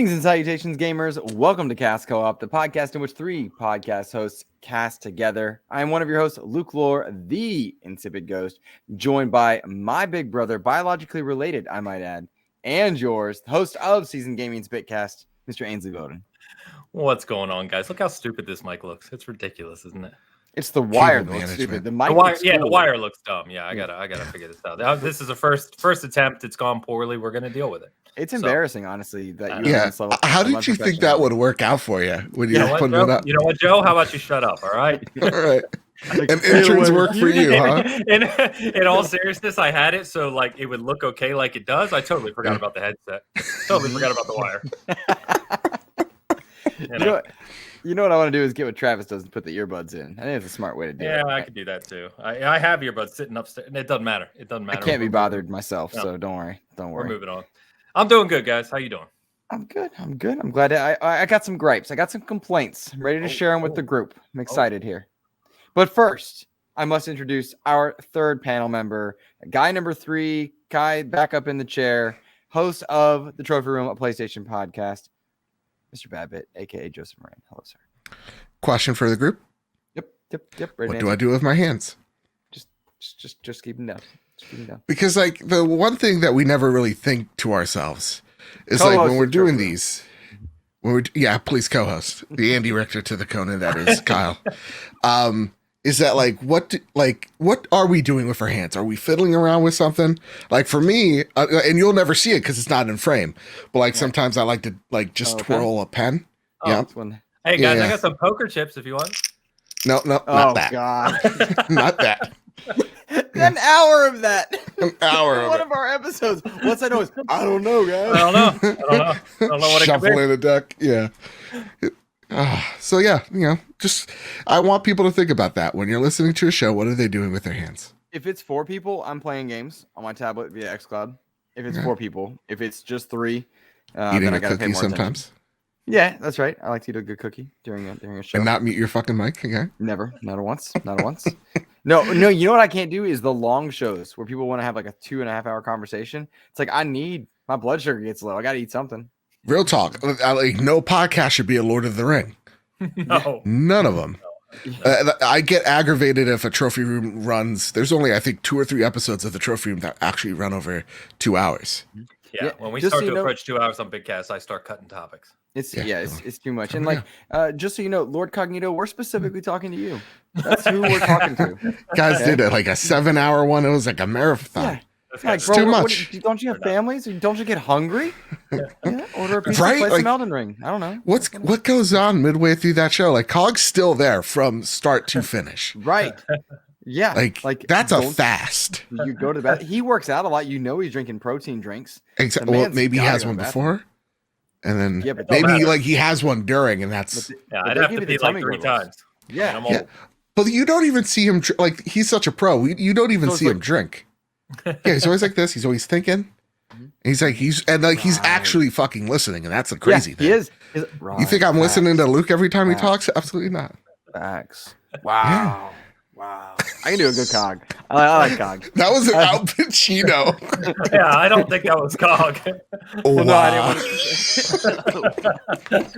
Greetings and salutations, gamers. Welcome to Cast Co-op, the podcast in which three podcast hosts cast together. I am one of your hosts, Luke Lore, the Insipid Ghost, joined by my big brother, biologically related, I might add, and yours, host of Season Gaming's Bitcast, Mr. Ainsley Bowden. What's going on, guys? Look how stupid this mic looks. It's ridiculous, isn't it? It's the wire that looks stupid. The mic the wire looks dumb. Yeah, I gotta figure this out. This is a first attempt. It's gone poorly. We're gonna deal with it. It's embarrassing, honestly. That how did you think that would work out for you when you put it up? You know what, Joe? How about you shut up? All right. All right. And entrance work for you, huh? In all seriousness, I had it so like it would look okay, like it does. I totally forgot about the headset. Totally forgot about the wire. You know what I want to do is get what Travis does and put the earbuds in. I think it's a smart way to do it. Yeah, I could do that too. I have earbuds sitting upstairs, and it doesn't matter. It doesn't matter. I can't be bothered myself, so don't worry. We're moving on. I'm doing good, guys. How you doing? I'm good. I'm glad I got some gripes. I got some complaints. I'm ready to share them with the group. I'm excited here. But first, I must introduce our third panel member, guy number 3, Kai, back up in the chair, host of the Trophy Room, a PlayStation podcast, Mr. Babbitt, aka Joseph Moran. Hello, sir. Question for the group. Yep. What do I do with my hands? Just keep them down. Because like the one thing that we never really think to ourselves is like when we're doing these, please co-host the Andy Richter to the Conan that is Kyle. Is that like what are we doing with our hands? Are we fiddling around with something? Like for me, and you'll never see it because it's not in frame. But like sometimes I like to like just twirl a pen. Hey guys, I got some poker chips if you want. No, not that. God. Not that. An hour of that. An hour of one of our episodes. What's that noise? I don't know, guys. I don't know what Shuffle in a deck. Yeah. So yeah, just I want people to think about that when you're listening to a show. What are they doing with their hands? If it's 4 people, I'm playing games on my tablet via xCloud. If it's 4 people, if it's just 3, eating then I a gotta pay cookie more sometimes. Attention. Yeah, that's right. I like to eat a good cookie during a show. And not mute your fucking mic, okay? Never, not once. No. You know what I can't do is the long shows where people want to have like a 2.5 hour conversation. It's like my blood sugar gets low. I got to eat something. Real talk. Like no podcast should be a Lord of the Ring. No, none of them. I get aggravated if a trophy room runs. There's only I think 2 or 3 episodes of the trophy room that actually run over 2 hours. Yeah, when we start to approach 2 hours on Big Cast, I start cutting topics. It's too much. And like, just so you know, Lord Cognito, we're specifically talking to you. That's who we're talking to. Guys did like a 7-hour one. It was like a marathon. Yeah. Like, bro, too much. Don't you have families? Don't you get hungry? Order a pizza, play some Elden Ring. I don't know. What goes on midway through that show? Like Cog's still there from start to finish. Right. Yeah. Like that's a fast. You go to bed. He works out a lot. He's drinking protein drinks. Exactly. Well, maybe he has one before. And then maybe he has one during, and that's I'd have to pee like 3 times. Yeah. But you don't even see him like he's such a pro. You don't even see him drink. Yeah, he's always like this. He's always thinking. He's actually fucking listening, and that's the crazy thing. He is. You think I'm listening to Luke every time he talks? Absolutely not. Facts. Wow. Yeah. Wow. I can do a good Cog. I like Cog. That was an Al Pacino. Yeah, I don't think that was Cog. Oh, no, I didn't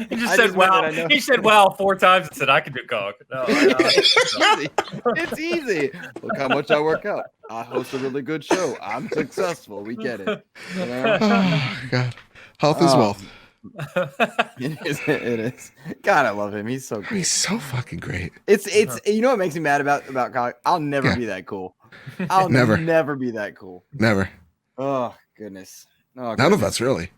He just said wow. He said wow 4 times and said I can do Cog. No, it's easy. Look how much I work out. I host a really good show. I'm successful. We get it. Oh, God. Health is wealth. It is. God, I love him. He's so great. He's so fucking great. It's you know what makes me mad about Cog? I'll never be that cool. I'll never be that cool. Never. Oh goodness. None of us really.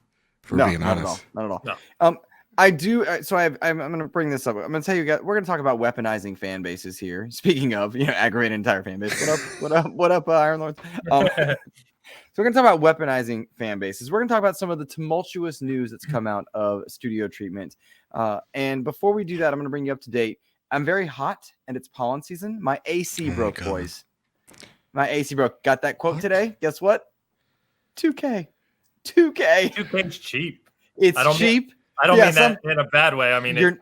Being honest. Not at all. No. I do. So I'm going to bring this up. I'm going to tell you guys. We're going to talk about weaponizing fan bases here. Speaking of, aggravating entire fan base. What up, Iron Lords? So we're going to talk about weaponizing fan bases. We're going to talk about some of the tumultuous news that's come out of studio treatment. And before we do that, I'm going to bring you up to date. I'm very hot, and it's pollen season. My AC broke, boys. My AC broke. Got that quote today. Guess what? 2K. 2K's cheap. It's cheap. I don't mean that in a bad way. I mean, you're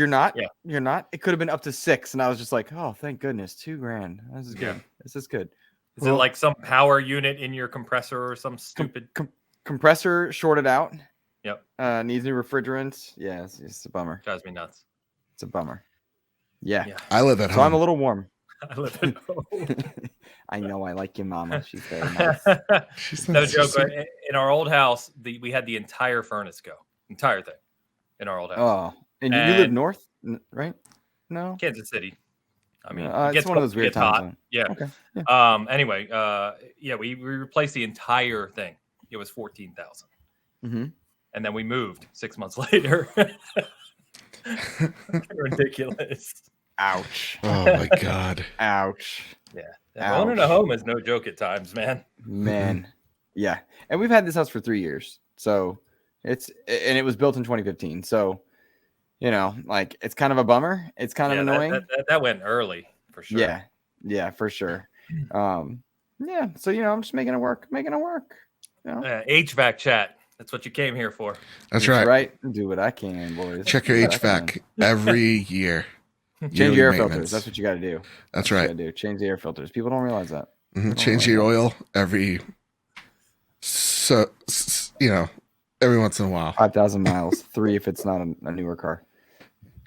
not. Yeah. You're not. It could have been up to 6, and I was just like, oh, thank goodness, $2,000. This is good. This is good. Is it like some power unit in your compressor or some stupid compressor shorted out? Yep. Needs new refrigerants. Yeah, it's a bummer. Drives me nuts. It's a bummer. Yeah. I live at home. So I'm a little warm. I live at home. I know I like your mama. She's very nice. She's No nice. joke. In our old house, we had the entire furnace go. Entire thing. In our old house. Oh, and you live north, right? No, Kansas City. I mean, it's one of those weird times. Yeah. Okay. Yeah. Anyway, we replaced the entire thing. It was 14,000. Mm-hmm. And then we moved 6 months later. Ridiculous. Ouch. Oh my God. Ouch. Yeah. Owning a home is no joke at times, man. Man. Yeah. And we've had this house for 3 years. So it was built in 2015. So, like it's kind of a bummer. It's kind of annoying. That went early for sure. Yeah. Yeah, for sure. Yeah. So, I'm just making it work. HVAC chat. That's what you came here for. That's right. Do what I can, boys. Check your HVAC every year. Change your air filters. That's what you got to do. That's right. You do. Change the air filters. People don't realize that. Change your oil every once in a while. 5,000 miles. 3 if it's not a newer car.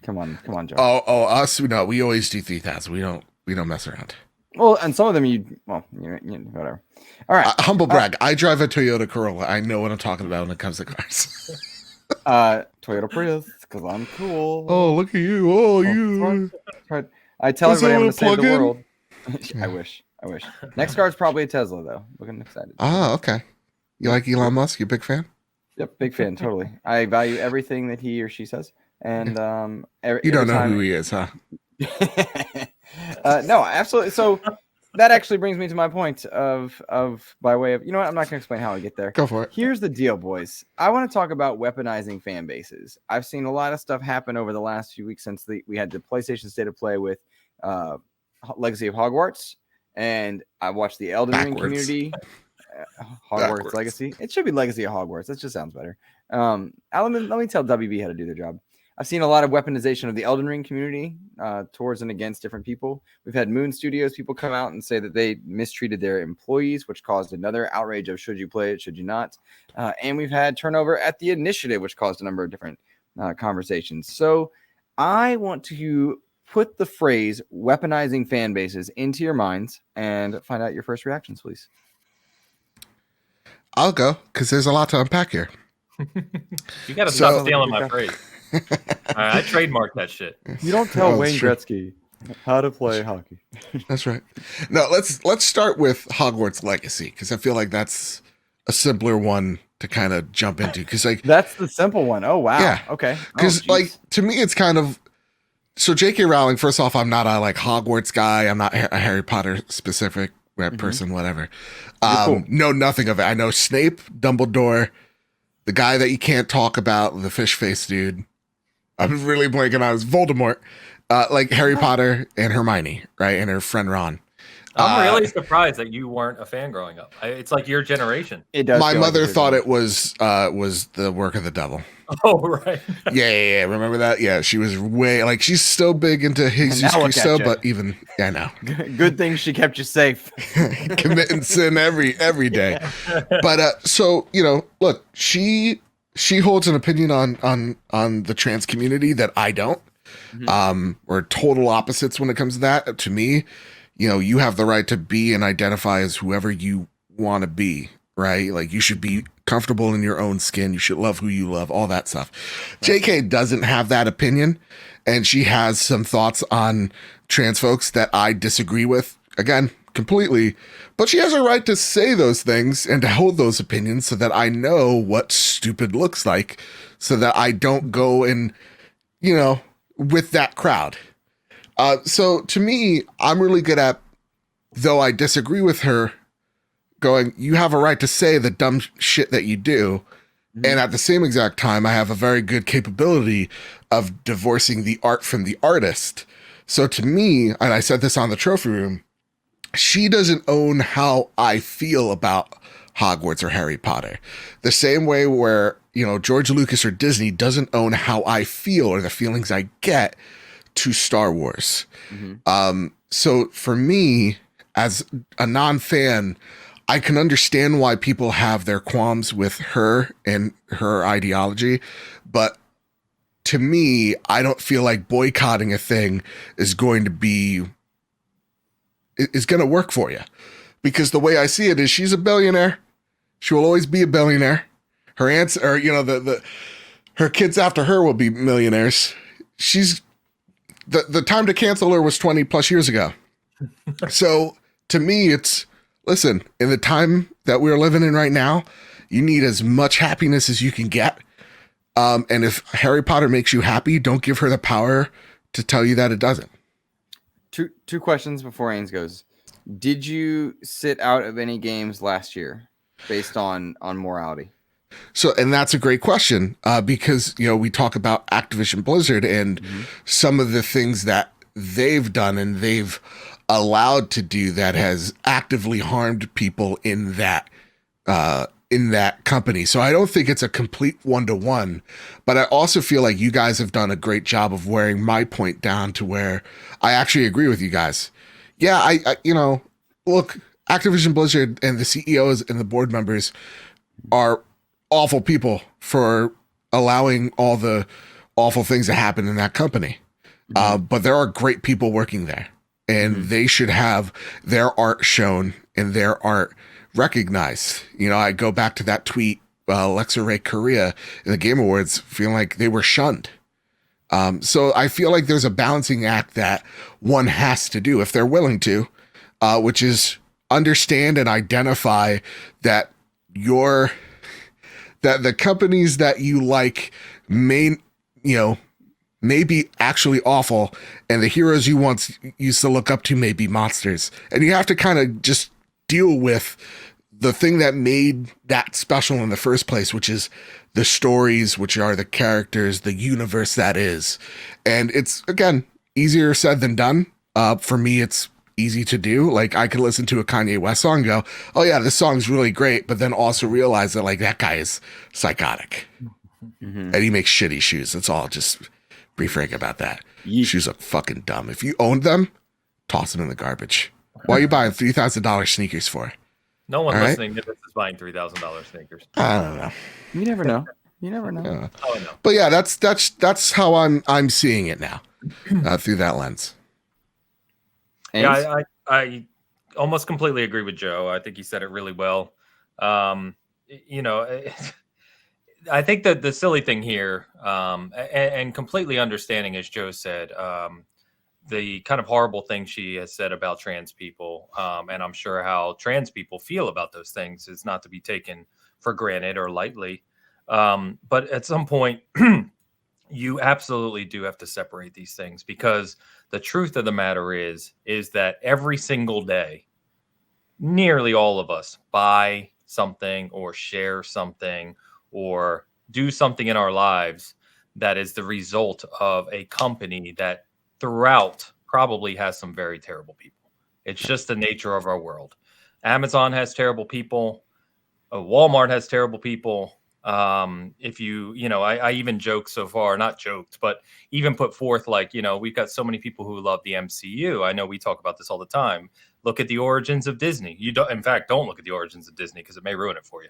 Come on, Joe. Oh, us. No, we always do 3,000. We don't mess around. Well, and some of them whatever. All right. Humble brag. I drive a Toyota Corolla. I know what I'm talking about when it comes to cars. Toyota Prius, because I'm cool. Oh, look at you. Oh, you. I tell everybody I'm going to save the plug-in? world. I wish. Next car is probably a Tesla, though. Looking excited. Oh, okay. You like Elon Musk? You a big fan? Yep, big fan, totally. I value everything that he or she says. And you don't know who he is, huh? No, absolutely. So that actually brings me to my point of by way of, I'm not going to explain how I get there. Go for it. Here's the deal, boys. I want to talk about weaponizing fan bases. I've seen a lot of stuff happen over the last few weeks since we had the PlayStation State of Play with Legacy of Hogwarts, and I watched the Elden Ring community. Hogwarts Legacy. It should be Legacy of Hogwarts. That just sounds better. Let me tell WB how to do their job. I've seen a lot of weaponization of the Elden Ring community towards and against different people. We've had Moon Studios people come out and say that they mistreated their employees, which caused another outrage of should you play it, should you not. And we've had turnover at the initiative, which caused a number of different conversations. So I want to put the phrase weaponizing fan bases into your minds and find out your first reactions, please. I'll go because there's a lot to unpack here. You got to stop stealing my phrase. I trademarked that shit. You don't tell Wayne Gretzky how to play hockey. That's right. No, let's start with Hogwarts Legacy because I feel like that's a simpler one to kind of jump into because that's the simple one. Oh wow. Yeah. Okay. Because to me it's kind of so J.K. Rowling. First off, I'm not a Hogwarts guy. I'm not a Harry Potter specific person. Whatever. Cool. Know nothing of it. I know Snape, Dumbledore, the guy that you can't talk about, the fish face dude. I'm really blanking on his Voldemort, Harry Potter and Hermione, right? And her friend Ron. I'm really surprised that you weren't a fan growing up. It's like your generation. It does. My mother thought it was the work of the devil. Oh, right. Yeah. Remember that? Yeah, she was she's still big into Jesus Christo, but even, I know. Good thing she kept you safe. Committing sin every day. But, so, look, she holds an opinion on the trans community that I don't. Mm-hmm. We're total opposites when it comes to that. To me, you have the right to be and identify as whoever you want to be, right? Like you should be comfortable in your own skin. You should love who you love, all that stuff. Right. JK doesn't have that opinion, and she has some thoughts on trans folks that I disagree with, again, completely. But she has a right to say those things and to hold those opinions so that I know what stupid looks like so that I don't go and, with that crowd. So to me, I'm really good at, though I disagree with her, going, you have a right to say the dumb shit that you do. Mm-hmm. And at the same exact time, I have a very good capability of divorcing the art from the artist. So to me, and I said this on the trophy room, she doesn't own how I feel about Hogwarts or Harry Potter. The same way where, George Lucas or Disney doesn't own how I feel or the feelings I get to Star Wars. Mm-hmm. So for me, as a non-fan, I can understand why people have their qualms with her and her ideology, but to me, I don't feel like boycotting a thing is going to work for you, because the way I see it is she's a billionaire. She will always be a billionaire. Her aunts, or her kids after her will be millionaires. She's the time to cancel her was 20 plus years ago. So to me, listen, in the time that we're living in right now, you need as much happiness as you can get. And if Harry Potter makes you happy, don't give her the power to tell you that it doesn't. Two questions before Ains goes. Did you sit out of any games last year based on morality? So, and that's a great question, because, we talk about Activision Blizzard and some of the things that they've done and they've allowed to do that has actively harmed people in that company. So I don't think it's a complete 1-to-1, but I also feel like you guys have done a great job of wearing my point down to where I actually agree with you guys. Yeah, I look, Activision Blizzard and the CEOs and the board members are awful people for allowing all the awful things that happen in that company. But there are great people working there, and they should have their art shown and their art recognized. I go back to that tweet, Lexa Ray Korea in the Game Awards, feeling like they were shunned. So I feel like there's a balancing act that one has to do if they're willing to, which is understand and identify that that the companies that you like may be actually awful, and the heroes you once used to look up to may be monsters. And you have to kind of just deal with the thing that made that special in the first place, which is the stories, which are the characters, the universe that is. And it's, again, easier said than done. For me, it's easy to do. Like, I could listen to a Kanye West song and go, oh yeah, this song's really great, but then also realize that, like, that guy is psychotic. And he makes shitty shoes. Let's all just be frank about that. Shoes look fucking dumb. If you owned them, toss them in the garbage. Why are you buying $3,000 sneakers for? No one listening to this is buying $3,000 sneakers. I don't know. You never know. You never know. Oh, I know. But yeah, that's how I'm seeing it now, through that lens. Yeah, I almost completely agree with Joe. I think he said it really well. I think that the silly thing here, and completely understanding, as Joe said, the kind of horrible thing she has said about trans people, and I'm sure how trans people feel about those things is not to be taken for granted or lightly. But at some point, you absolutely do have to separate these things, because the truth of the matter is that every single day, nearly all of us buy something or share something or do something in our lives that is the result of a company that throughout probably has some very terrible people. It's just the nature of our world. Amazon has terrible people. Walmart has terrible people. If I even joke so far, not joked, but even put forth, like, we've got so many people who love the MCU. I know we talk about this all the time. Look at the origins of Disney. Don't look at the origins of Disney, because it may ruin it for you.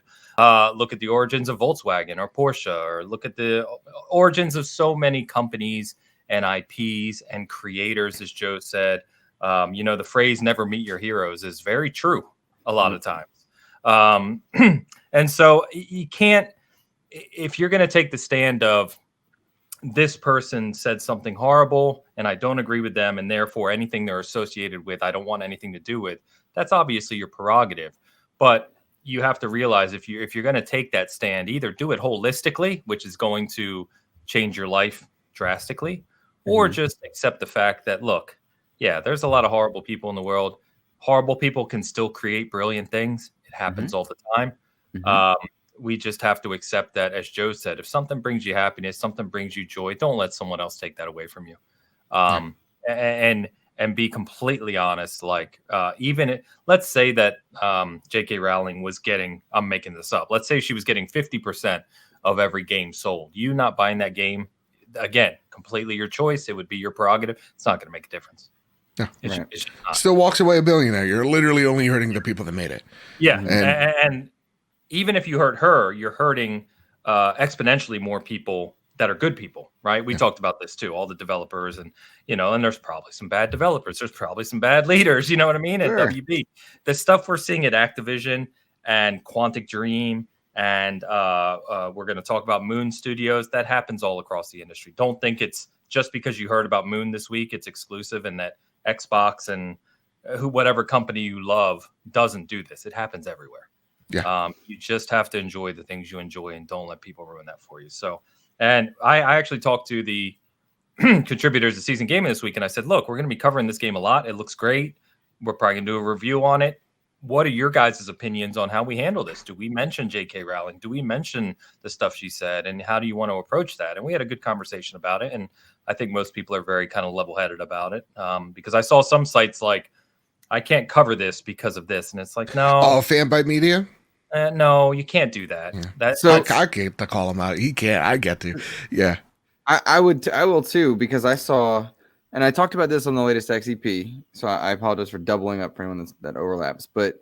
Look at the origins of Volkswagen or Porsche, or look at the origins of so many companies and IPs and creators, as Joe said. The phrase "never meet your heroes" is very true a lot of times. And so you can't, if you're going to take the stand of this person said something horrible and I don't agree with them, and therefore anything they're associated with, I don't want anything to do with, that's obviously your prerogative. But you have to realize, if you're going to take that stand, either do it holistically, which is going to change your life drastically, or just accept the fact that, look, yeah, there's a lot of horrible people in the world. Horrible people can still create brilliant things. It happens all the time. We just have to accept that, as Joe said, if something brings you happiness, something brings you joy, don't let someone else take that away from you. And be completely honest. Like, let's say that J.K. Rowling was getting, I'm making this up, let's say she was getting 50% of every game sold. You not buying that game, again, completely your choice. It would be your prerogative. It's not going to make a difference. Yeah. It's not. Still walks away a billionaire. You're literally only hurting the people that made it. Yeah, and even if you hurt her, you're hurting exponentially more people that are good people, right? We talked about this too, all the developers and, and there's probably some bad developers. There's probably some bad leaders, you know what I mean? Sure. At WB, the stuff we're seeing at Activision and Quantic Dream and we're going to talk about Moon Studios, that happens all across the industry. Don't think it's just because you heard about Moon this week, it's exclusive and that Xbox and whatever company you love doesn't do this. It happens everywhere. Yeah. You just have to enjoy the things you enjoy and don't let people ruin that for you. So, and I actually talked to the contributors of Season Gaming this week, and I said, look, we're going to be covering this game a lot. It looks great. We're probably going to do a review on it. What are your guys' opinions on how we handle this? Do we mention J.K. Rowling? Do we mention the stuff she said? And how do you want to approach that? And we had a good conversation about it. And I think most people are very kind of level-headed about it because I saw some sites like, I can't cover this because of this. And it's like, no. Oh, Fanboy Media? No, you can't do that. Yeah. So I get to call him out. He can't. I get to. Yeah. I will too, because I saw, and I talked about this on the latest XEP. So I apologize for doubling up for anyone that overlaps. But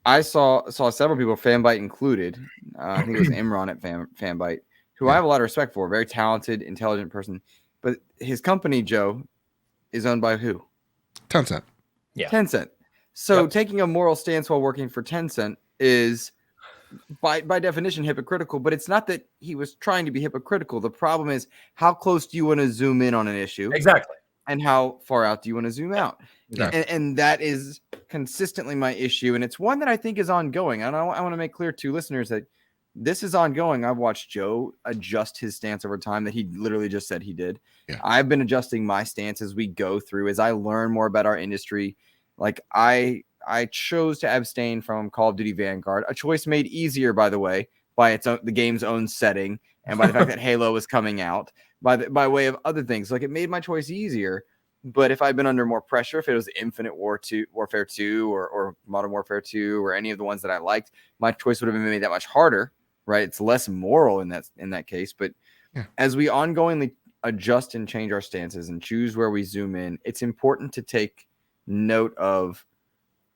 I saw several people, Fanbyte included. I think it was Imran at Fanbyte, who I have a lot of respect for. Very talented, intelligent person. But his company, Joe, is owned by who? Tencent. Yeah. Tencent. So taking a moral stance while working for Tencent is by definition hypocritical, but it's not that he was trying to be hypocritical. The problem is, how close do you want to zoom in on an issue? Exactly. And how far out do you want to zoom out? Yeah. And that is consistently my issue. And it's one that I think is ongoing. And I want to make clear to listeners that this is ongoing. I've watched Joe adjust his stance over time that he literally just said he did. Yeah. I've been adjusting my stance as we go through, as I learn more about our industry. Like I chose to abstain from Call of Duty Vanguard, a choice made easier, by the way, by the game's own setting and by the fact that Halo was coming out, by way of other things. Like, it made my choice easier. But if I'd been under more pressure, if it was Infinite Warfare 2 or Modern Warfare 2 or any of the ones that I liked, my choice would have been made that much harder, right? It's less moral in that case. But as we ongoingly adjust and change our stances and choose where we zoom in, it's important to take note of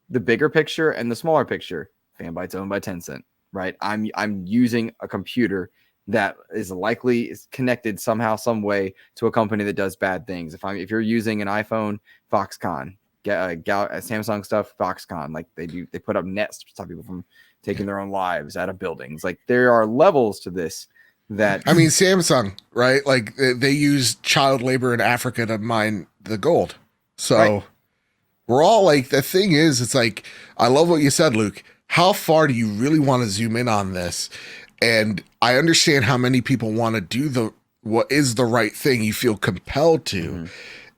the bigger picture and the smaller picture. Fanbyte's owned by Tencent, right? I'm using a computer that is likely connected somehow, some way to a company that does bad things. If you're using an iPhone, Foxconn, Samsung stuff, Foxconn, like they put up nets to stop people from taking their own lives out of buildings. Like, there are levels to this. That I mean, Samsung, right? Like, they use child labor in Africa to mine the gold. So. Right. We're all like, the thing is, it's like, I love what you said, Luke. How far do you really want to zoom in on this? And I understand how many people want to do what is the right thing. You feel compelled to. Mm-hmm.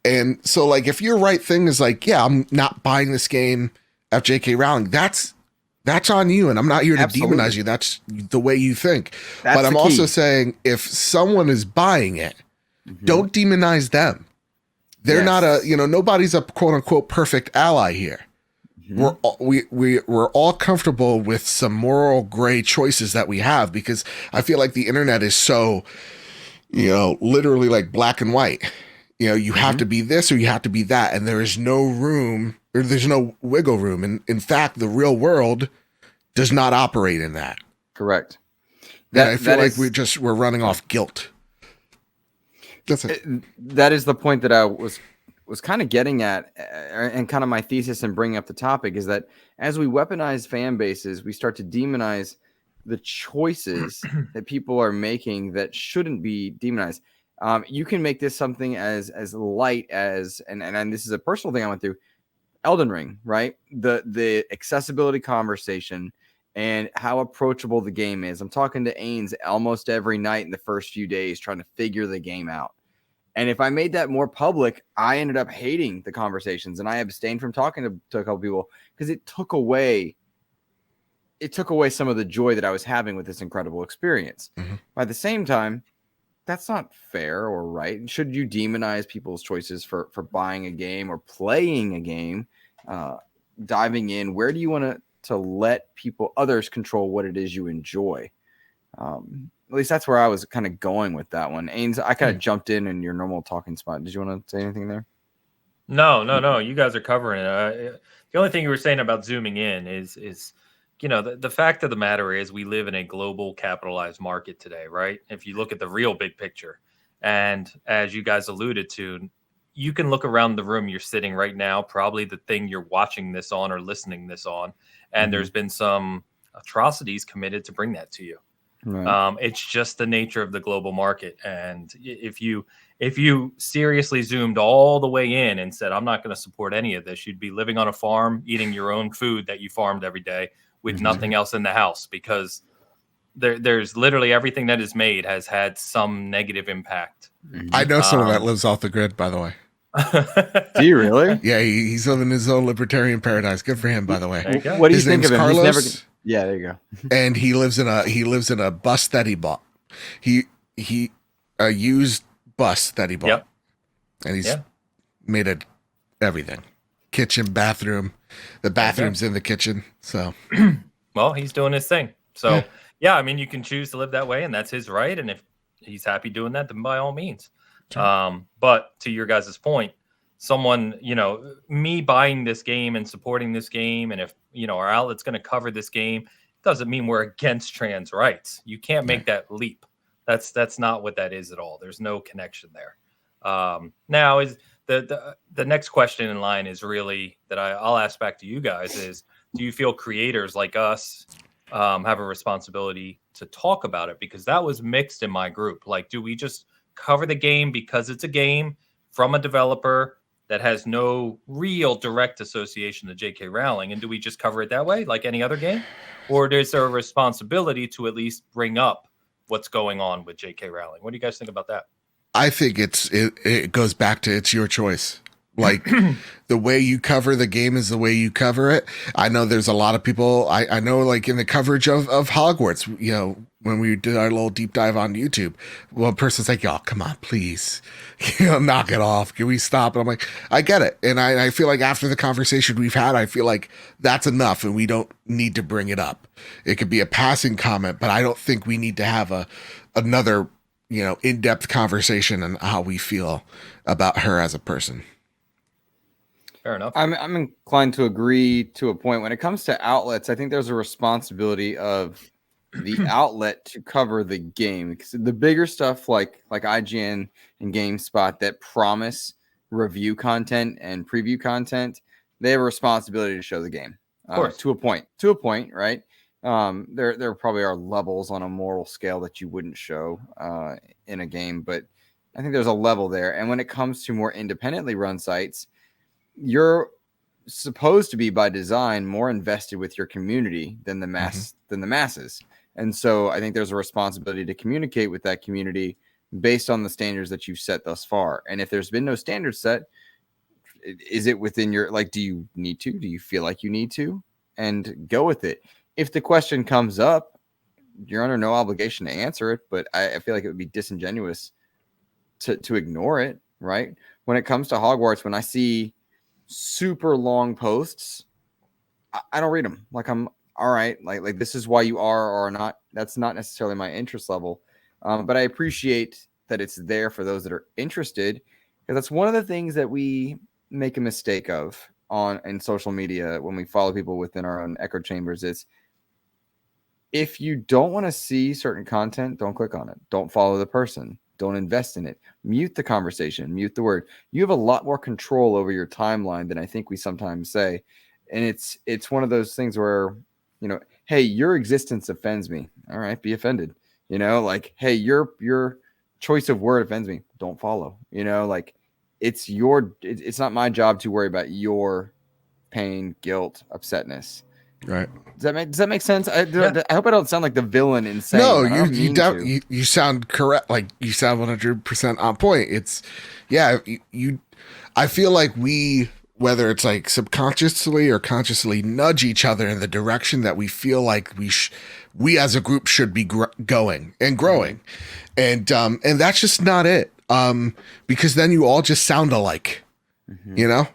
And so, like, if your right thing is like, yeah, I'm not buying this game of J.K. Rowling, that's on you. And I'm not here to demonize you. That's the way you think. But I'm also saying, if someone is buying it, don't demonize them. They're not nobody's a quote unquote perfect ally here. We're all comfortable with some moral gray choices that we have, because I feel like the internet is so, literally like black and white. You have to be this or you have to be that. And there is no room, or there's no wiggle room. And in fact, the real world does not operate in that. Correct. I feel like we're running off guilt. That is the point that I was kind of getting at, and kind of my thesis in bringing up the topic is that as we weaponize fan bases, we start to demonize the choices that people are making that shouldn't be demonized. You can make this something as light as, and this is a personal thing I went through, Elden Ring, right? The accessibility conversation and how approachable the game is. I'm talking to Ains almost every night in the first few days trying to figure the game out. And if I made that more public, I ended up hating the conversations, and I abstained from talking to a couple people because it took away some of the joy that I was having with this incredible experience. Mm-hmm. By the same time, that's not fair or right. Should you demonize people's choices for buying a game or playing a game, diving in? Where do you want to let others control what it is you enjoy? At least that's where I was kind of going with that one. Ains, I kind of jumped in your normal talking spot. Did you want to say anything there? No. You guys are covering it. The only thing you were saying about zooming in is the fact of the matter is we live in a global capitalized market today, right? If you look at the real big picture, and as you guys alluded to, you can look around the room you're sitting right now, probably the thing you're watching this on or listening this on, and there's been some atrocities committed to bring that to you. Right. It's just the nature of the global market. And if you seriously zoomed all the way in and said, I'm not going to support any of this, you'd be living on a farm, eating your own food that you farmed every day with nothing else in the house, because there's literally everything that is made has had some negative impact. I know someone that lives off the grid, by the way. Do you really? Yeah, he's living his own libertarian paradise. Good for him, by the way. What do you think of him? Carlos, yeah, there you go. And he lives in a bus that he bought. He a used bus that he bought. Yep. And he's made it everything. Kitchen, bathroom. The bathroom's in the kitchen. So well, he's doing his thing. So yeah, I mean, you can choose to live that way, and that's his right. And if he's happy doing that, then by all means. Sure. But to your guys' point, someone, me buying this game and supporting this game, and if our outlet's going to cover this game, doesn't mean we're against trans rights. You can't make that leap. That's not what that is at all. There's no connection there. Now is the next question in line is really that I'll ask back to you guys is, do you feel creators like us have a responsibility to talk about it? Because that was mixed in my group. Like, do we just cover the game because it's a game from a developer that has no real direct association to J.K. Rowling, and do we just cover it that way like any other game? Or is there a responsibility to at least bring up what's going on with J.K. Rowling? What do you guys think about that? I think it goes back to it's your choice. Like the way you cover the game is the way you cover it. I know there's a lot of people I know, like in the coverage of Hogwarts, when we did our little deep dive on YouTube, one person's like, y'all, come on, please, knock it off. Can we stop? And I'm like, I get it. And I feel like after the conversation we've had, I feel like that's enough and we don't need to bring it up. It could be a passing comment, but I don't think we need to have another, in-depth conversation on how we feel about her as a person. Fair enough. I'm inclined to agree to a point. When it comes to outlets, I think there's a responsibility of the outlet to cover the game. Because the bigger stuff like IGN and GameSpot that promise review content and preview content, they have a responsibility to show the game. Of course. To a point, right? There probably are levels on a moral scale that you wouldn't show in a game, but I think there's a level there. And when it comes to more independently run sites, you're supposed to be by design more invested with your community than the masses. And so I think there's a responsibility to communicate with that community based on the standards that you've set thus far. And if there's been no standards set, is it within your, do you need to? Do you feel like you need to? And go with it. If the question comes up, you're under no obligation to answer it, but I feel like it would be disingenuous to ignore it, right? When it comes to Hogwarts, when I see super long posts, I don't read them. Like, I'm all right. Like this is why you are or not. That's not necessarily my interest level. But I appreciate that it's there for those that are interested, because that's one of the things that we make a mistake of in social media when we follow people within our own echo chambers. Is if you don't want to see certain content, don't click on it. Don't follow the person. Don't invest in it. Mute the conversation. Mute the word. You have a lot more control over your timeline than I think we sometimes say. And it's one of those things where, hey, your existence offends me. All right, be offended. Hey, your choice of word offends me. Don't follow. It's not my job to worry about your pain, guilt, upsetness. Right. Does that make sense? I hope I don't sound like the villain in saying. No, you sound correct. Like you sound 100% on point. I feel like we, whether it's like subconsciously or consciously, nudge each other in the direction that we feel like we as a group should be going and growing, and that's just not it. Because then you all just sound alike.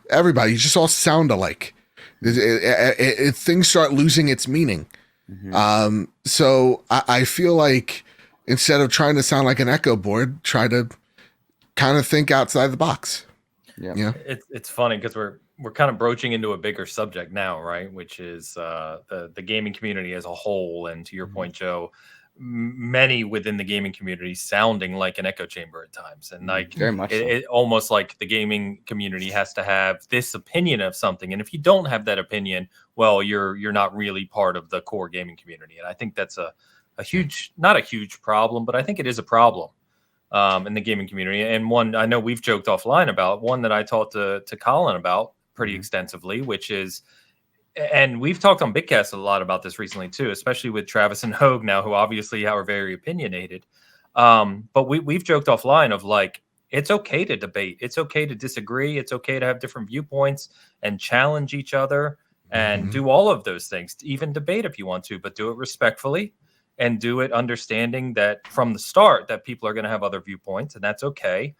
Everybody, you just all sound alike. Things start losing its meaning. So I feel like instead of trying to sound like an echo board, try to kind of think outside the box. Yeah. It's funny because we're kind of broaching into a bigger subject now, right? Which is the gaming community as a whole. And to your point, Joe, many within the gaming community sounding like an echo chamber at times, and like very much so. it almost like the gaming community has to have this opinion of something, and if you don't have that opinion, well, you're not really part of the core gaming community. And I think that's a huge, not a huge problem, but I think it is a problem in the gaming community. And one I know we've joked offline about, one that I talked to Colin about pretty extensively, which is, and we've talked on Bitcast a lot about this recently too, especially with Travis and Hogue now, who obviously are very opinionated. But we've joked offline of like, it's okay to debate. It's okay to disagree. It's okay to have different viewpoints and challenge each other and do all of those things, even debate if you want to, but do it respectfully and do it understanding that from the start that people are going to have other viewpoints, and that's okay.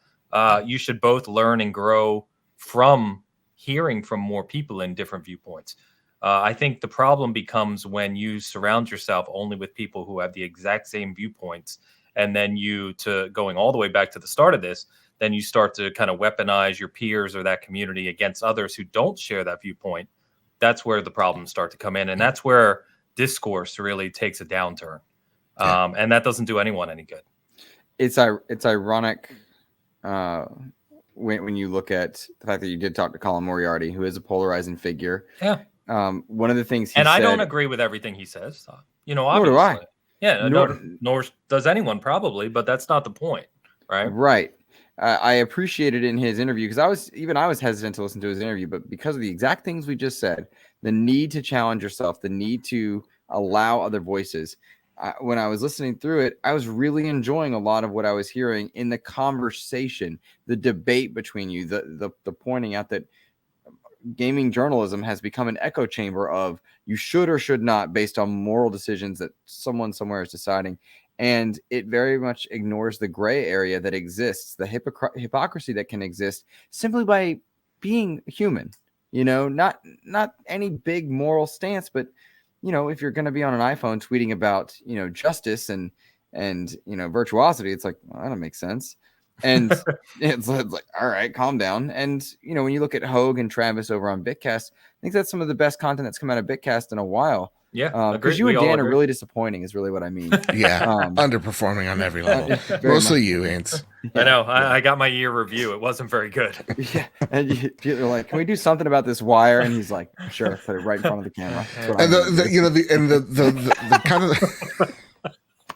You should both learn and grow from hearing from more people in different viewpoints. I think the problem becomes when you surround yourself only with people who have the exact same viewpoints. And then to going all the way back to the start of this, then you start to kind of weaponize your peers or that community against others who don't share that viewpoint. That's where the problems start to come in. And that's where discourse really takes a downturn. And that doesn't do anyone any good. It's ironic when you look at the fact that you did talk to Colin Moriarty, who is a polarizing figure. Yeah. One of the things I don't agree with everything he says. Obviously. Nor do I. Yeah, nor does anyone probably, but that's not the point, right? Right. I appreciated in his interview because I was hesitant to listen to his interview, but because of the exact things we just said, the need to challenge yourself, the need to allow other voices. When I was listening through it, I was really enjoying a lot of what I was hearing in the conversation, the debate between you, the pointing out that gaming journalism has become an echo chamber of you should or should not based on moral decisions that someone somewhere is deciding. And it very much ignores the gray area that exists, the hypocrisy that can exist simply by being human, not any big moral stance, but if you're going to be on an iPhone tweeting about, justice and virtuosity, it's like, well, that don't make sense. And it's like, all right, calm down. And, when you look at Hogue and Travis over on Bitcast, I think that's some of the best content that's come out of Bitcast in a while. Yeah. Because you and Dan are really disappointing is really what I mean. Yeah. Underperforming on every level. Mostly you, Ains. I know. I got my year review. It wasn't very good. Yeah. And you're like, can we do something about this wire? And he's like, sure, put it right in front of the camera. And the kind of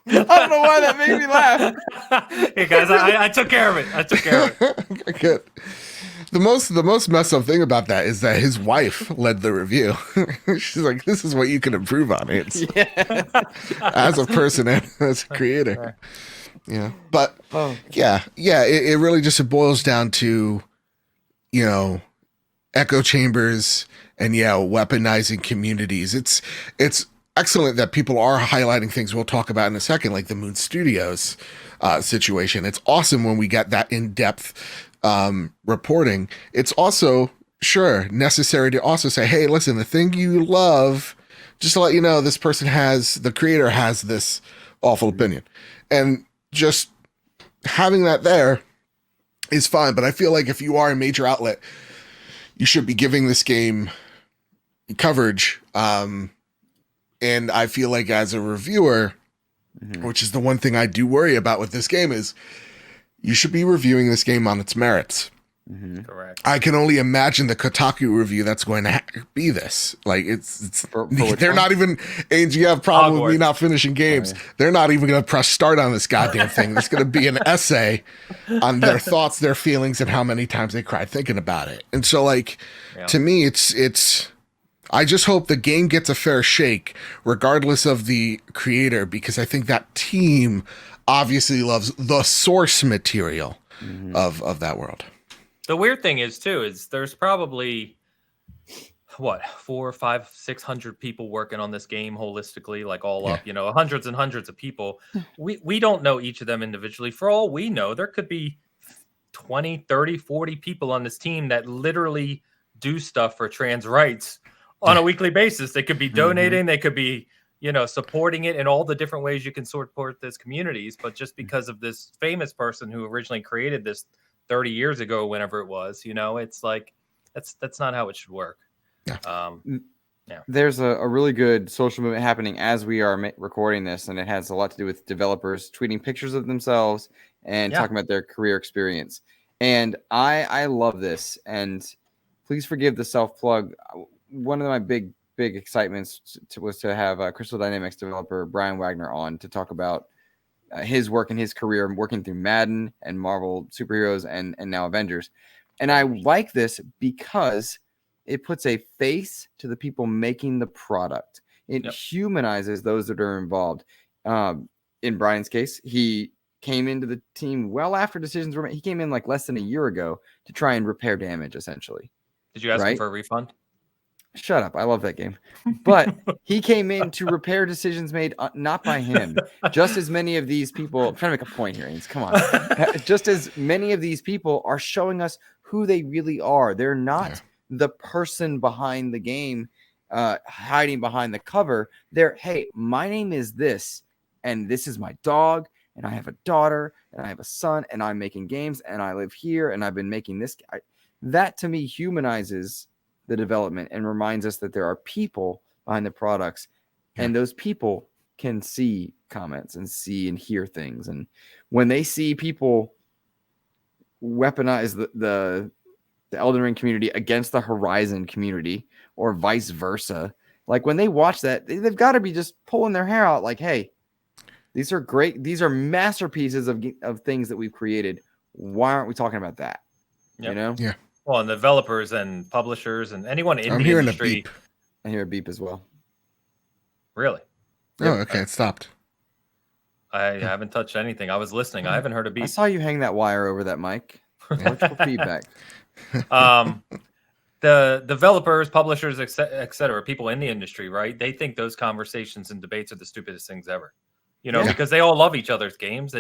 I don't know why that made me laugh. Hey guys, I took care of it. Good. The most messed up thing about that is that his wife led the review. She's like, "This is what you can improve on it as a person and as a creator." Yeah, but it really just boils down to, echo chambers and weaponizing communities. It's excellent that people are highlighting things we'll talk about in a second, like the Moon Studios situation. It's awesome when we get that in-depth reporting. It's also necessary to also say, hey, listen, the thing you love, just to let you know, the creator has this awful opinion, and just having that there is fine. But I feel like if you are a major outlet, you should be giving this game coverage. And I feel like as a reviewer, which is the one thing I do worry about with this game, is you should be reviewing this game on its merits. Correct. I can only imagine the Kotaku review that's going to be this. Like they're not even. Ainge, you have a problem with me not finishing games. Right. They're not even going to press start on this goddamn thing. There's going to be an essay on their thoughts, their feelings, and how many times they cried thinking about it. And so, to me, it's. I just hope the game gets a fair shake, regardless of the creator, because I think that team obviously loves the source material of that world. The weird thing is there's probably 400, 500, 600 people working on this game holistically, like all up, hundreds and hundreds of people. We don't know each of them individually. For all we know, there could be 20, 30, 40 people on this team that literally do stuff for trans rights on a weekly basis. They could be donating, they could be, supporting it in all the different ways you can support these communities. But just because of this famous person who originally created this 30 years ago, whenever it was. It's like that's not how it should work. Yeah. There's a really good social movement happening as we are recording this, and it has a lot to do with developers tweeting pictures of themselves and talking about their career experience. And I love this. And please forgive the self plug. One of my big excitements was to have Crystal Dynamics developer Brian Wagner on to talk about his work and his career working through Madden and Marvel superheroes and now Avengers. And I like this because it puts a face to the people making the product. It humanizes those that are involved. In Brian's case, he came into the team well after decisions were made. He came in like less than a year ago to try and repair damage, essentially. Did you ask him for a refund? Shut up. I love that game. But he came in to repair decisions made not by him. Just as many of these people, I'm trying to make a point here, Ains, come on. Just as many of these people are showing us who they really are. They're not the person behind the game, hiding behind the cover. They're, hey, my name is this, and this is my dog, and I have a daughter, and I have a son, and I'm making games, and I live here, and I've been making this. That, to me, humanizes the development and reminds us that there are people behind the products, and those people can see comments and see and hear things. And when they see people weaponize the Elden Ring community against the Horizon community or vice versa, like when they watch that, they've got to be just pulling their hair out like, hey, these are great. These are masterpieces of things that we've created. Why aren't we talking about that? You know? Yeah. Well, and developers and publishers and anyone in I'm the hearing industry. A beep. I hear a beep as well. Really? Oh, okay. It stopped. I haven't touched anything. I was listening. I haven't heard a beep. I saw you hang that wire over that mic. Electrical feedback. The developers, publishers, et cetera, people in the industry, right? They think those conversations and debates are the stupidest things ever, because they all love each other's games.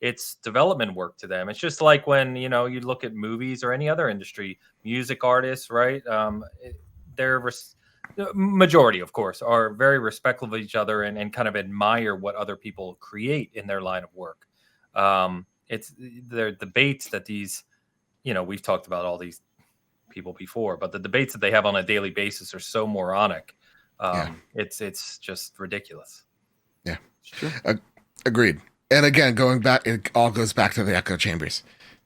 It's development work to them. It's just like when, you look at movies or any other industry, music artists, right? The majority, of course, are very respectful of each other and kind of admire what other people create in their line of work. It's their debates that these, we've talked about all these people before, but the debates that they have on a daily basis are so moronic. It's just ridiculous. Yeah, sure. Agreed. And again, going back, it all goes back to the echo chambers.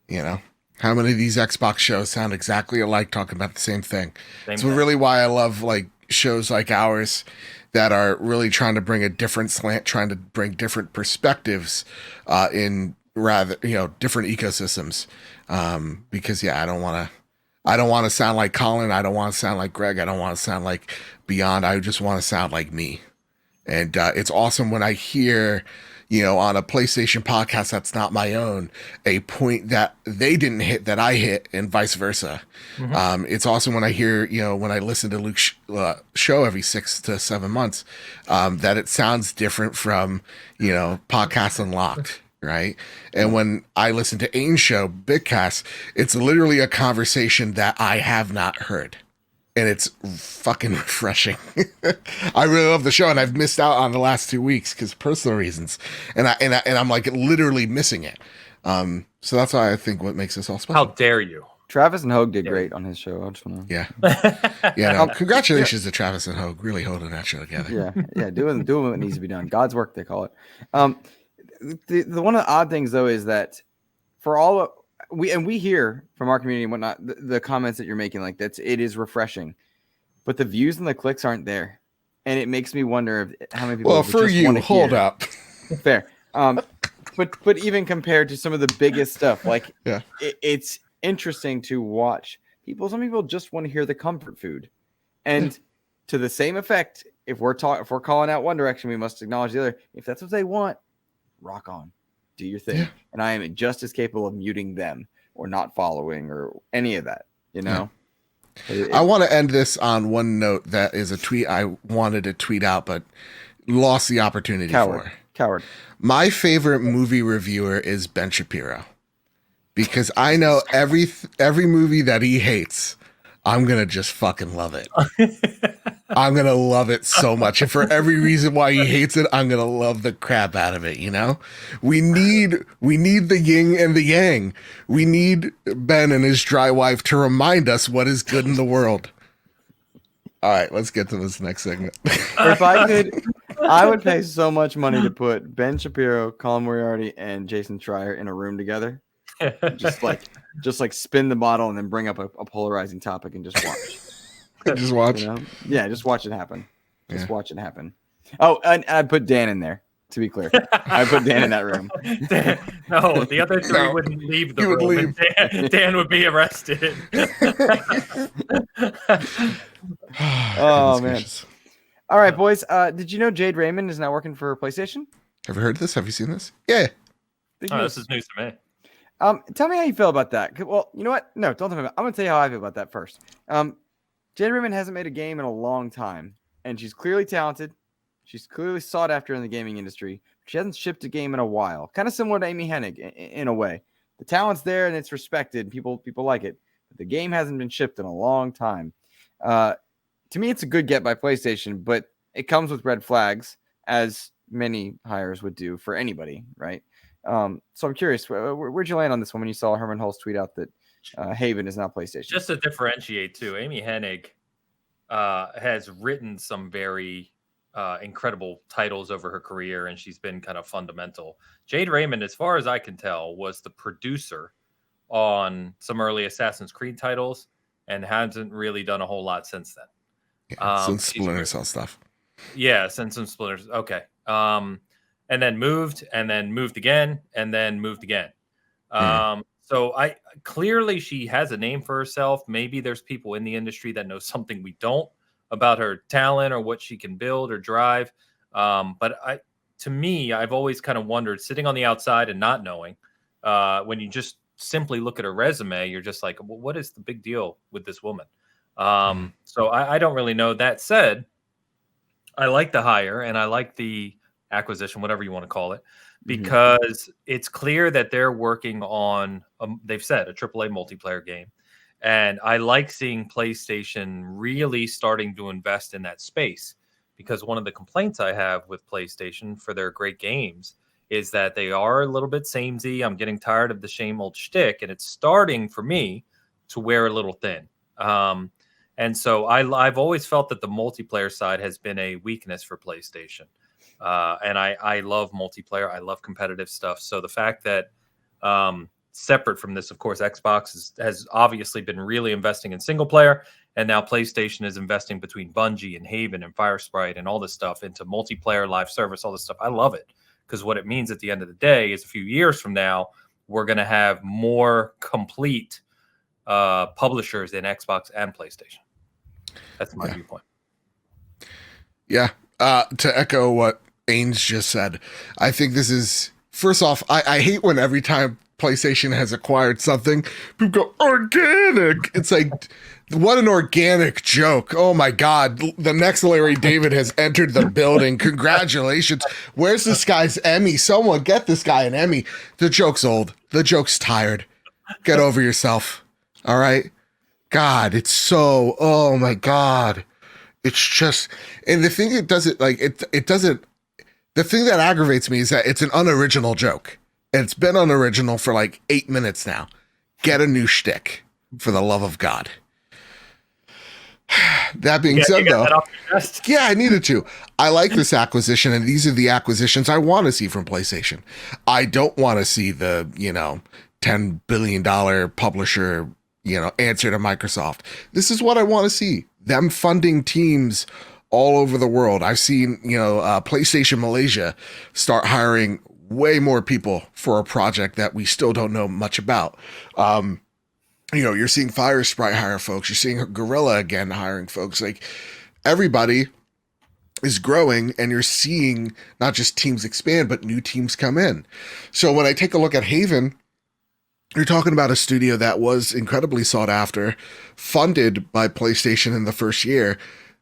How many of these Xbox shows sound exactly alike, talking about the same thing? It's really why I love like shows like ours that are really trying to bring a different slant, trying to bring different perspectives in rather different ecosystems. Because I don't want to sound like Colin. I don't want to sound like Greg. I don't want to sound like Beyond. I just want to sound like me. And it's awesome when I hear, on a PlayStation podcast that's not my own, a point that they didn't hit that I hit, and vice versa. Mm-hmm. It's awesome when I hear, when I listen to Luke's show every 6 to 7 months, that it sounds different from, Podcast Unlocked. Right. And when I listen to Ains' show, Bitcast, it's literally a conversation that I have not heard. And it's fucking refreshing. I really love the show, and I've missed out on the last 2 weeks because of personal reasons. And I'm like literally missing it. So that's why I think what makes this all special. How dare you? Travis and Hogue did great on his show. I just want to. Congratulations to Travis and Hogue, really holding that show together. Yeah, doing what needs to be done. God's work, they call it. The one of the odd things though is that for all we hear from our community and whatnot, the comments that you're making, like it is refreshing, but the views and the clicks aren't there, and it makes me wonder how many people. Well, for you, hold up. Fair, but even compared to some of the biggest stuff, like it's interesting to watch people. Some people just want to hear the comfort food, and to the same effect, if we're calling out one direction, we must acknowledge the other. If that's what they want, rock on, do your thing. And I am just as capable of muting them or not following or any of that, I want to end this on one note that is a tweet I wanted to tweet out but lost the opportunity for. Coward. My favorite movie reviewer is Ben Shapiro, because I know every movie that he hates, I'm gonna just fucking love it. I'm going to love it so much. And for every reason why he hates it, I'm going to love the crap out of it, you know? We need the yin and the yang. We need Ben and his dry wife to remind us what is good in the world. All right, let's get to this next segment. If I could, I would pay so much money to put Ben Shapiro, Colin Moriarty, and Jason Schreier in a room together. Just like spin the bottle and then bring up a polarizing topic and just watch. Just watch. You know? Yeah, just watch it happen. Just watch it happen. Oh, and I put Dan in there, to be clear. I put Dan in that room. No, the other three wouldn't leave the room. Dan would be arrested. Oh, man. All right, boys. Did you know Jade Raymond is now working for PlayStation? Have you heard this? Have you seen this? Yeah. This is news to me. Tell me how you feel about that. Well, you know what? No, don't tell me. I'm going to tell you how I feel about that first. Jade Raymond hasn't made a game in a long time, and she's clearly talented. She's clearly sought after in the gaming industry. She hasn't shipped a game in a while. Kind of similar to Amy Hennig in a way. The talent's there and it's respected. People like it. But the game hasn't been shipped in a long time. To me, it's a good get by PlayStation, but it comes with red flags, as many hires would do for anybody, right? So I'm curious, where'd you land on this one when you saw Herman Hulse tweet out that Haven is now PlayStation? Just to differentiate too, Amy Hennig has written some very incredible titles over her career, and she's been kind of fundamental. Jade Raymond, as far as I can tell, was the producer on some early Assassin's Creed titles and hasn't really done a whole lot since then. Yeah, since Splinter Cell stuff. Yeah, since some Splinters. Okay. And then moved again, and then moved again. So I clearly she has a name for herself. Maybe there's people in the industry that know something we don't about her talent or what she can build or drive. But to me, I've always kind of wondered, sitting on the outside and not knowing, when you just simply look at her resume, you're just like, well, what is the big deal with this woman? So I don't really know. That said, I like the hire and I like the acquisition, whatever you want to call it, because it's clear that they're working on, they've said, a AAA multiplayer game. And I like seeing PlayStation really starting to invest in that space, because one of the complaints I have with PlayStation for their great games is that they are a little bit samey. I'm getting tired of the same old shtick, and it's starting for me to wear a little thin. And so I've always felt that the multiplayer side has been a weakness for PlayStation. And I love multiplayer. I love competitive stuff. So the fact that separate from this, of course, Xbox has obviously been really investing in single player, and now PlayStation is investing between Bungie and Haven and Firesprite and all this stuff into multiplayer, live service, all this stuff. I love it, because what it means at the end of the day is a few years from now, we're going to have more complete publishers in Xbox and PlayStation. That's my viewpoint. Yeah. To echo what Ains just said, I think this is, first off, I hate when every time PlayStation has acquired something, people go, organic. It's like, what an organic joke. Oh my God. The next Larry David has entered the building. Congratulations. Where's this guy's Emmy? Someone get this guy an Emmy. The joke's old. The joke's tired. Get over yourself. All right. God, it's so, oh my God. It's just, and the thing it doesn't, like, it doesn't, the thing that aggravates me is that it's an unoriginal joke. And it's been unoriginal for like 8 minutes now. Get a new shtick, for the love of God. That being said, though, I needed to. I like this acquisition, and these are the acquisitions I want to see from PlayStation. I don't want to see the, $10 billion publisher, answer to Microsoft. This is what I want to see. Them funding teams all over the world. I've seen, PlayStation Malaysia start hiring way more people for a project that we still don't know much about. You're seeing Firesprite hire folks. You're seeing Gorilla again hiring folks. Like, everybody is growing, and you're seeing not just teams expand, but new teams come in. So when I take a look at Haven, you're talking about a studio that was incredibly sought after, funded by PlayStation in the first year.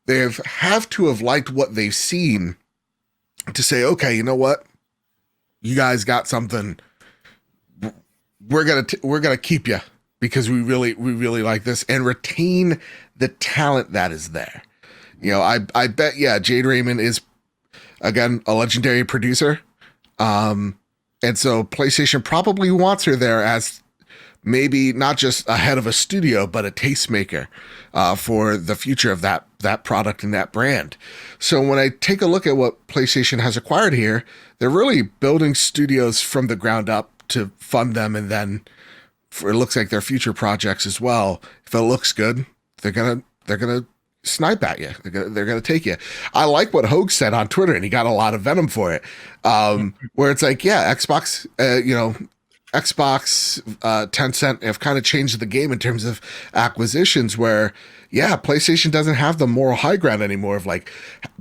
They have to have liked what they've seen to say, okay, you know what? You guys got something. We're gonna keep you, because we really like this, and retain the talent that is there. I bet, Jade Raymond is, again, a legendary producer. And so PlayStation probably wants her there as maybe not just a head of a studio, but a tastemaker for the future of that product and that brand. So when I take a look at what PlayStation has acquired here, they're really building studios from the ground up to fund them, and then it looks like their future projects as well. If it looks good, they're gonna snipe at you. They're gonna take you. I like what Hogue said on Twitter, and he got a lot of venom for it. Where it's like, Xbox, Xbox, Tencent have kind of changed the game in terms of acquisitions. Where PlayStation doesn't have the moral high ground anymore of like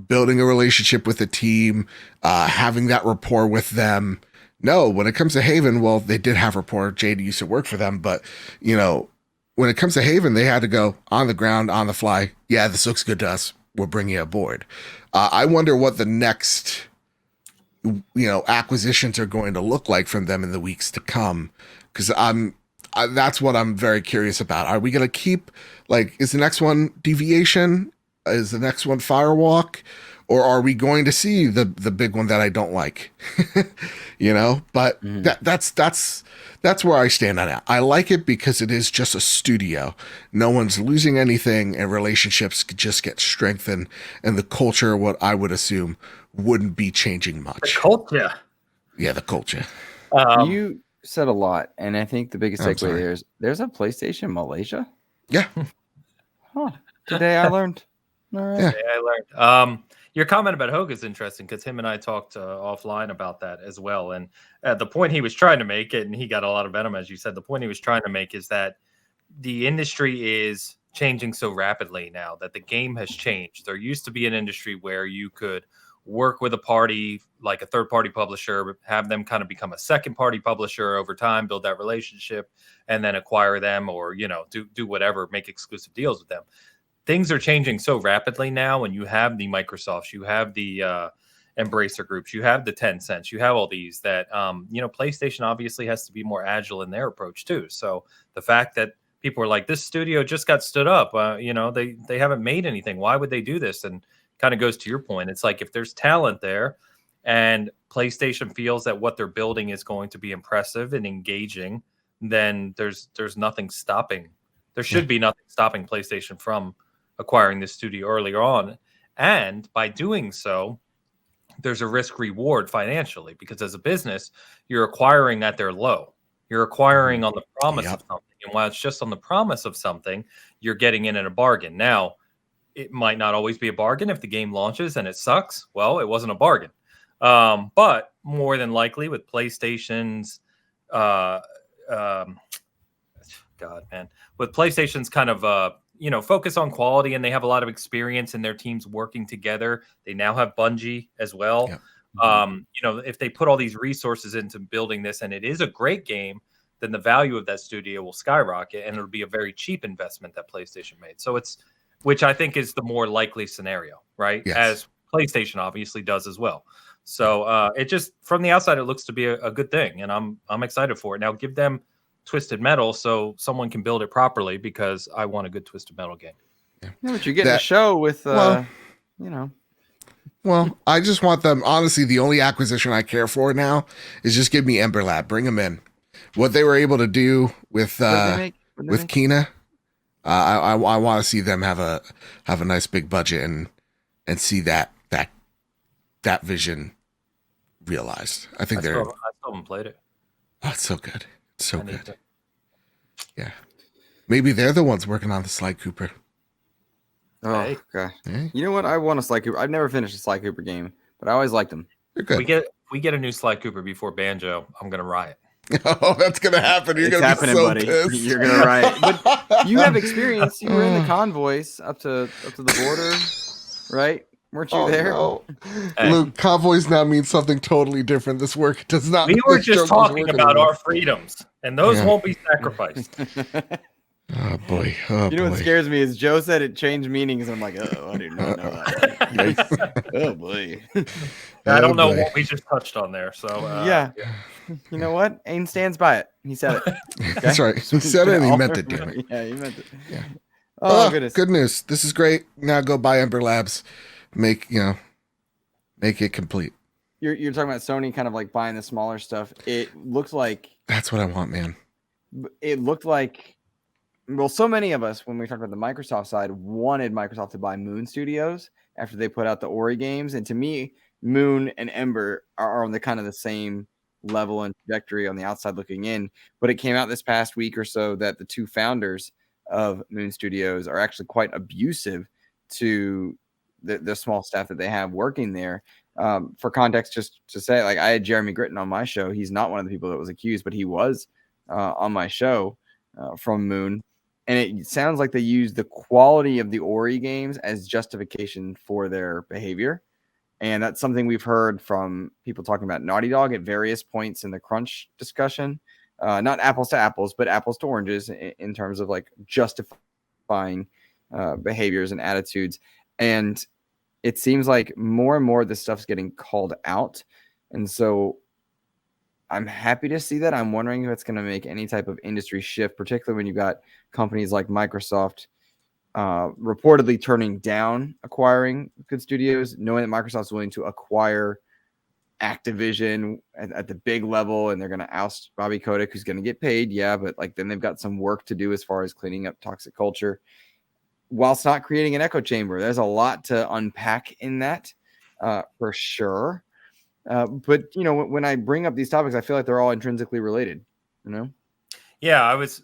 building a relationship with a team, having that rapport with them. No, when it comes to Haven, well, they did have rapport. Jade used to work for them, but when it comes to Haven, they had to go on the ground, on the fly. Yeah, this looks good to us. We'll bring you aboard. I wonder what the next, acquisitions are going to look like from them in the weeks to come. Because that's what I'm very curious about. Are we going to keep, is the next one Deviation? Is the next one Firewalk? Or are we going to see the big one that I don't like? But that's where I stand on it. I like it because it is just a studio. No one's losing anything, and relationships just get strengthened, and the culture, what I would assume, wouldn't be changing much. The culture. Yeah, the culture. You said a lot, and I think the biggest takeaway there is there's a PlayStation Malaysia. Yeah. Huh. Today I learned. All right. Yeah. Today I learned. Your comment about Hogue is interesting because him and I talked offline about that as well. And the point he was trying to make, and he got a lot of venom, as you said, the point he was trying to make is that the industry is changing so rapidly now that the game has changed. There used to be an industry where you could work with a party, like a third-party publisher, have them kind of become a second-party publisher over time, build that relationship, and then acquire them or, do whatever, make exclusive deals with them. Things are changing so rapidly now, and you have the Microsofts, you have the Embracer Groups, you have the Tencents, you have all these that, PlayStation obviously has to be more agile in their approach too. So the fact that people are like, this studio just got stood up, they haven't made anything. Why would they do this? And kind of goes to your point. It's like if there's talent there and PlayStation feels that what they're building is going to be impressive and engaging, then there's nothing stopping. There should be nothing stopping PlayStation from acquiring this studio earlier on. And by doing so, there's a risk reward financially, because as a business, you're acquiring at their low. You're acquiring on the promise of something. And while it's just on the promise of something, you're getting in at a bargain. Now, it might not always be a bargain. If the game launches and it sucks, well, it wasn't a bargain. But more than likely with PlayStation's with PlayStation's kind of focus on quality, and they have a lot of experience in their teams working together. They now have Bungie as well. Yeah. If they put all these resources into building this and it is a great game, then the value of that studio will skyrocket, and it'll be a very cheap investment that PlayStation made. So which I think is the more likely scenario, right? Yes. As PlayStation obviously does as well. So it just, from the outside, it looks to be a good thing, and I'm excited for it. Now give them Twisted Metal so someone can build it properly, because I want a good Twisted Metal game. Yeah, but you're getting a show with, Well, I just want them. Honestly, the only acquisition I care for now is just give me Ember Lab. Bring them in. What they were able to do with Kina, I want to see them have a nice big budget and see that vision realized. I think I still haven't played it. Oh, it's so good. It's so good. Yeah. Maybe they're the ones working on the Sly Cooper. Oh, God. Hey. You know what? I want a Sly Cooper. I've never finished a Sly Cooper game, but I always liked them. They're good. We get a new Sly Cooper before Banjo, I'm going to riot. Oh, that's going to happen. You're going to be so buddy. pissed. You're going to riot. But you have experience. You were in the convoys up to the border, right? Weren't you there? No. Hey. Luke, convoys now mean something totally different. This work does not. We were just talking about our freedoms, and those won't be sacrificed. Oh boy! What scares me is Joe said it changed meanings. I'm like, oh, I did not know that. Oh boy! I don't know what we just touched on there. So yeah. You know what? Ain stands by it. He said it. Okay? That's right. He said it and he meant it. Damn it. Yeah, he meant it. Yeah. Oh, goodness. Good news. This is great. Now go buy Ember Labs. Make it complete. You're talking about Sony kind of like buying the smaller stuff. It looks like that's what I want, man. It looked like, well, so many of us, when we talked about the Microsoft side, wanted Microsoft to buy Moon Studios after they put out the Ori games. And to me, Moon and Ember are on the kind of the same level and trajectory on the outside looking in. But it came out this past week or so that the two founders of Moon Studios are actually quite abusive to the small staff that they have working there. For context, just to say, like, I had Jeremy Gritton on my show. He's not one of the people that was accused, but he was on my show from Moon. And it sounds like they use the quality of the Ori games as justification for their behavior. And that's something we've heard from people talking about Naughty Dog at various points in the crunch discussion. Not apples to apples, but apples to oranges in terms of like justifying behaviors and attitudes. And it seems like more and more of this stuff's getting called out. And so I'm happy to see that. I'm wondering if it's going to make any type of industry shift, particularly when you've got companies like Microsoft reportedly turning down acquiring good studios, knowing that Microsoft's willing to acquire Activision at the big level, and they're going to oust Bobby Kotick, who's going to get paid. Yeah, but like then they've got some work to do as far as cleaning up toxic culture, whilst not creating an echo chamber. There's a lot to unpack in that, for sure. But you know, when I bring up these topics, I feel like they're all intrinsically related. You know. Yeah, I was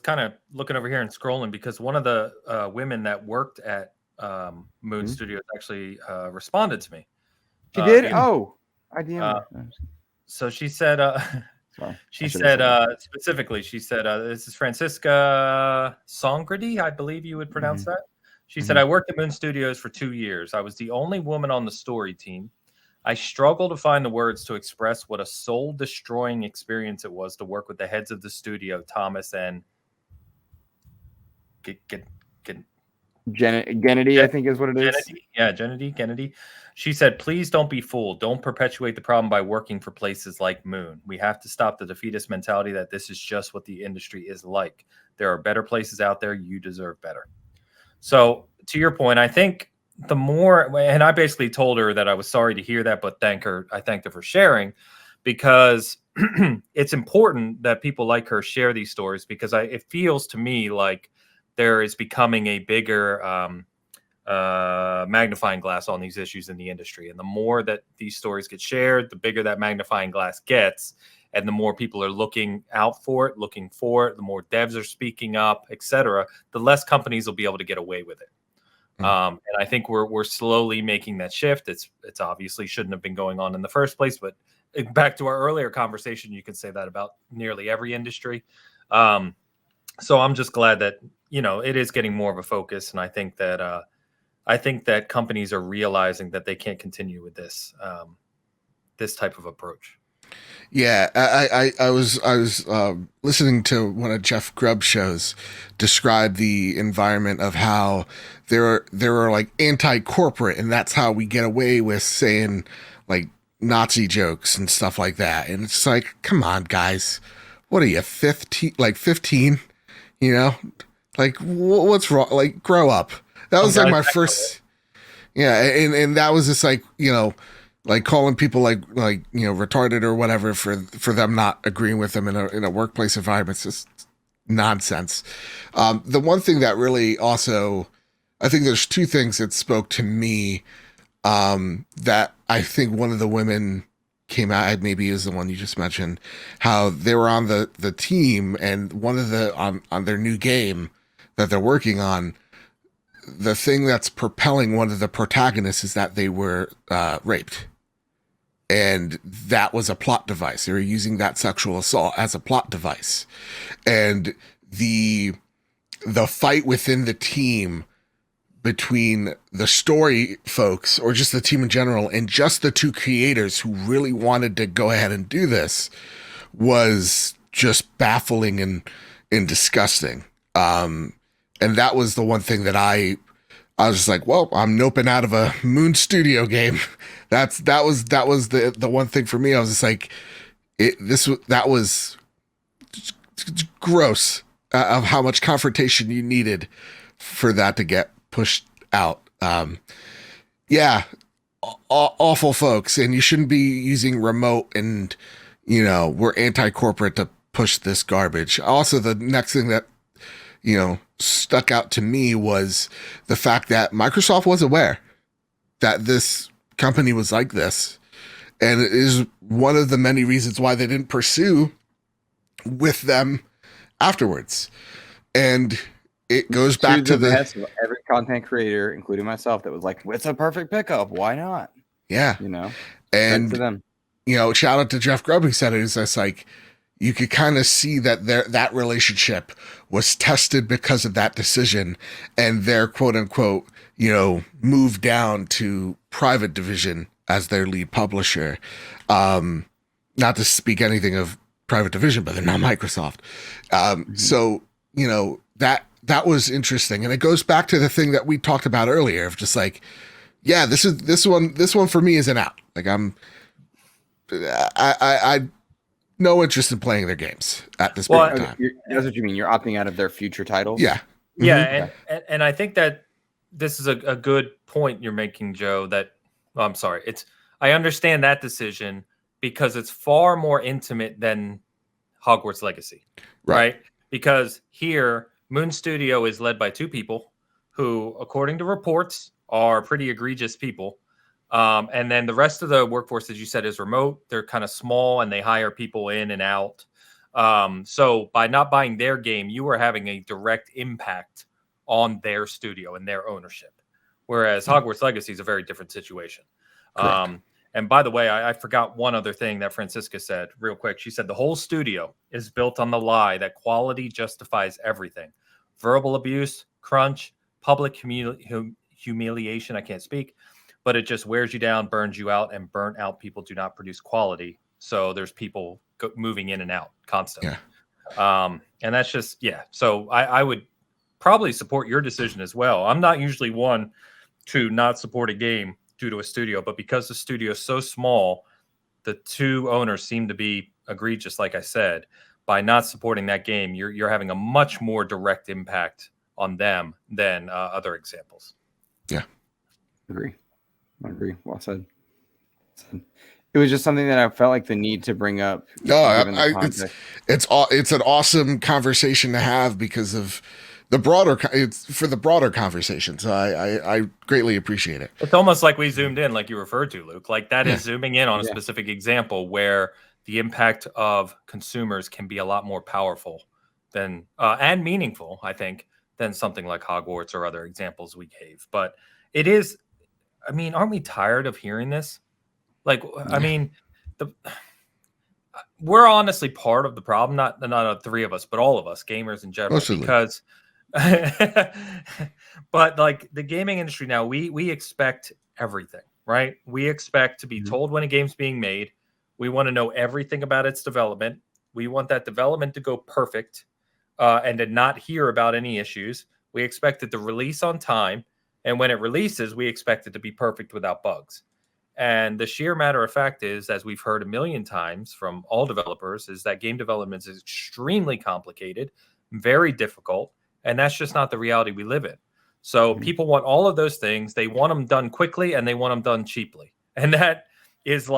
kind of looking over here and scrolling because one of the women that worked at Moon Studios actually responded to me. She did? I DM'd her. So she said, specifically, she said, this is Francisca Songrady, I believe you would pronounce that. She said, I worked at Moon Studios for 2 years. I was the only woman on the story team. I struggle to find the words to express what a soul-destroying experience it was to work with the heads of the studio, Thomas and Gennady, I think is what it is. Yeah, Gennady. She said, please don't be fooled. Don't perpetuate the problem by working for places like Moon. We have to stop the defeatist mentality that this is just what the industry is like. There are better places out there. You deserve better. So to your point, I think the more, and I basically told her that I was sorry to hear that, but I thanked her for sharing, because it's important that people like her share these stories, because it feels to me like there is becoming a bigger magnifying glass on these issues in the industry. And the more that these stories get shared, the bigger that magnifying glass gets. And the more people are looking for it, the more devs are speaking up, etc., the less companies will be able to get away with it. And I think we're slowly making that shift. It's obviously shouldn't have been going on in the first place, but back to our earlier conversation, you can say that about nearly every industry. So I'm just glad that, you know, it is getting more of a focus. And I think that companies are realizing that they can't continue with this type of approach. Yeah, I was listening to one of Jeff Grubb's shows describe the environment of how there are like anti-corporate, and that's how we get away with saying like Nazi jokes and stuff like that. And it's like, come on, guys, what are you, 15? You know, like what's wrong? Like, grow up. That was like my first. Yeah, and that was just like, you know, like calling people like you know, retarded or whatever for them not agreeing with them in a workplace environment. It's just nonsense. The one thing that really also, I think there's two things that spoke to me, that I think one of the women came out, maybe is the one you just mentioned, how they were on the team, and one of the on their new game that they're working on, the thing that's propelling one of the protagonists is that they were raped. And that was a plot device. They were using that sexual assault as a plot device. And the fight within the team between the story folks, or just the team in general, and just the two creators who really wanted to go ahead and do this, was just baffling and disgusting. And that was the one thing that I was just like, well, I'm noping out of a Moon Studio game. That was the one thing for me. I was just like, that was gross, of how much confrontation you needed for that to get pushed out. Yeah, awful folks, and you shouldn't be using remote and we're anti-corporate to push this garbage. Also, the next thing that stuck out to me was the fact that Microsoft was aware that this company was like this, and it is one of the many reasons why they didn't pursue with them afterwards. And it goes back to the best of every content creator, including myself, that was like, it's a perfect pickup. Why not? Yeah. And to them. Shout out to Jeff Grubb, who said it. It's just like, you could kind of see that that relationship was tested because of that decision, and their quote unquote, moved down to private division as their lead publisher. Not to speak anything of private division, but they're not Microsoft. So, that was interesting. And it goes back to the thing that we talked about earlier of just like, yeah, this one for me is an out. Like I no interest in playing their games at this point in time. That's what you mean. You're opting out of their future titles. Yeah. Yeah. And I think that this is a good point you're making, Joe, I'm sorry. I understand that decision because it's far more intimate than Hogwarts Legacy, right? Because here, Moon Studio is led by two people who, according to reports, are pretty egregious people. And then the rest of the workforce, as you said, is remote. They're kind of small and they hire people in and out. So by not buying their game, you are having a direct impact on their studio and their ownership. Whereas Hogwarts Legacy is a very different situation. And by the way, I forgot one other thing that Francisca said real quick. She said the whole studio is built on the lie that quality justifies everything. Verbal abuse, crunch, public humiliation. I can't speak. But it just wears you down, burns you out, and burnt out people do not produce quality. So there's people moving in and out constantly. Yeah. And that's just, So I would probably support your decision as well. I'm not usually one to not support a game due to a studio, but because the studio is so small, the two owners seem to be egregious, like I said. By not supporting that game, you're having a much more direct impact on them than other examples. Yeah. I agree. Well said. It was just something that I felt like the need to bring up. No, it's an awesome conversation to have because of the broader conversation. So I greatly appreciate it. It's almost like we zoomed in, like you referred to, Luke. Like that is zooming in on a specific example where the impact of consumers can be a lot more powerful than and meaningful, I think, than something like Hogwarts or other examples we gave. But it is. I mean, aren't we tired of hearing this? Like, I mean, we're honestly part of the problem, not the three of us, but all of us, gamers in general, because, but like the gaming industry now, we expect everything, right? We expect to be told when a game's being made. We want to know everything about its development. We want that development to go perfect and to not hear about any issues. We expect it to release on time. And when it releases, we expect it to be perfect without bugs. And the sheer matter of fact is, as we've heard a million times from all developers, is that game development is extremely complicated, very difficult, and that's just not the reality we live in. So people want all of those things. They want them done quickly and they want them done cheaply. And that is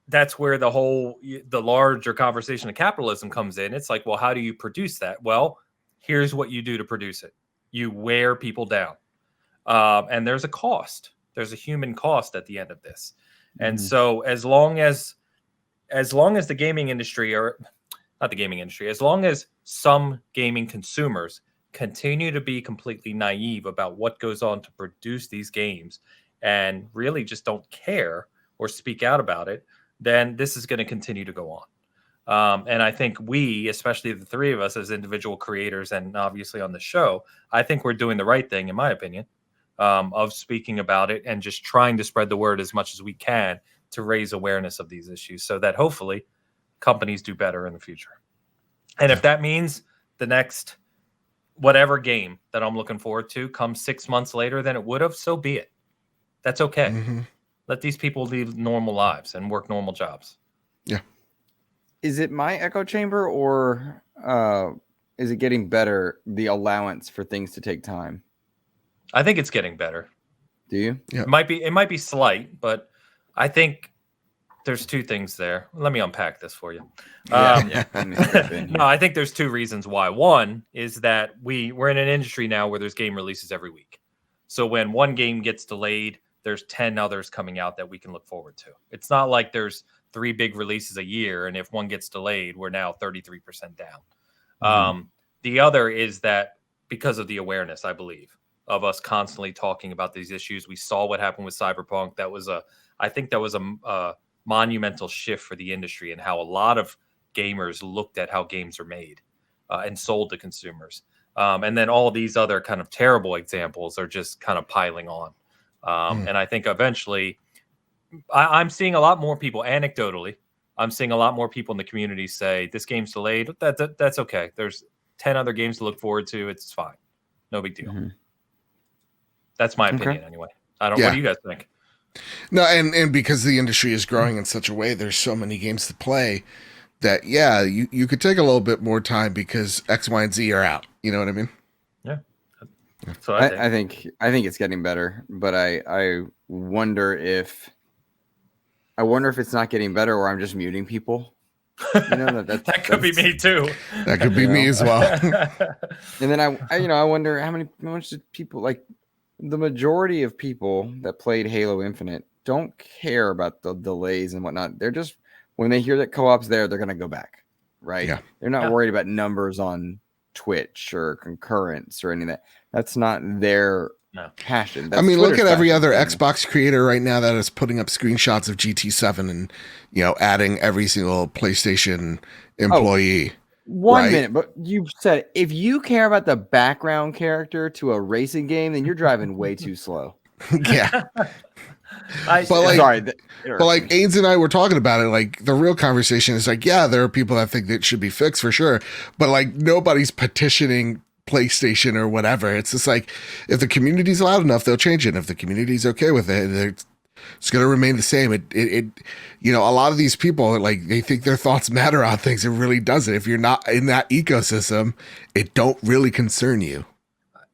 that's where the larger conversation of capitalism comes in. It's like, well, how do you produce that? Well, here's what you do to produce it. You wear people down. And there's a cost. There's a human cost at the end of this. And so as long as the gaming industry, or not the gaming industry, as long as some gaming consumers continue to be completely naive about what goes on to produce these games and really just don't care or speak out about it, then this is going to continue to go on. And I think we, especially the three of us as individual creators and obviously on the show, I think we're doing the right thing, in my opinion. Of speaking about it and just trying to spread the word as much as we can to raise awareness of these issues so that hopefully companies do better in the future. And if that means the next whatever game that I'm looking forward to comes 6 months later than it would have, so be it. That's okay. Let these people live normal lives and work normal jobs. Yeah. Is it my echo chamber or is it getting better? The allowance for things to take time. I think it's getting better. Do you? Yeah. It might be slight, but I think there's two things there. Let me unpack this for you. Yeah. No, I think there's two reasons why. One is that we're in an industry now where there's game releases every week. So when one game gets delayed, there's 10 others coming out that we can look forward to. It's not like there's 3 big releases a year, and if one gets delayed, we're now 33% down. The other is that because of the awareness, I believe, of us constantly talking about these issues. We saw what happened with Cyberpunk. I think that was a monumental shift for the industry and how a lot of gamers looked at how games are made and sold to consumers. And then all these other kind of terrible examples are just kind of piling on. And I think eventually I'm seeing a lot more people anecdotally. I'm seeing a lot more people in the community say this game's delayed. That's okay. There's 10 other games to look forward to. It's fine. No big deal. That's my opinion anyway. What do you guys think? No, and because the industry is growing in such a way, there's so many games to play that, you could take a little bit more time because X, Y, and Z are out. You know what I mean? Yeah. So I think it's getting better, but I wonder if it's not getting better or I'm just muting people. You know, that could be me too. That could be me as well. And then I wonder how much did people like. The majority of people that played Halo Infinite don't care about the delays and whatnot. They're just, when they hear that co-op's there, they're going to go back, right? Yeah. They're not worried about numbers on Twitch or concurrence or any of that. That's not their passion. That's look Twitter's at every passion. other Xbox creator right now that is putting up screenshots of GT7 and, adding every single PlayStation employee. One minute, but you said if you care about the background character to a racing game, then you're driving way too slow. Yeah. But Ains and I were talking about it. Like, the real conversation is like, there are people that think that it should be fixed for sure. But like, nobody's petitioning PlayStation or whatever. It's just like, if the community's loud enough, they'll change it. If the community's okay with it, it's going to remain the same. A lot of these people, like, they think their thoughts matter on things. It really doesn't. If you're not in that ecosystem, it don't really concern you.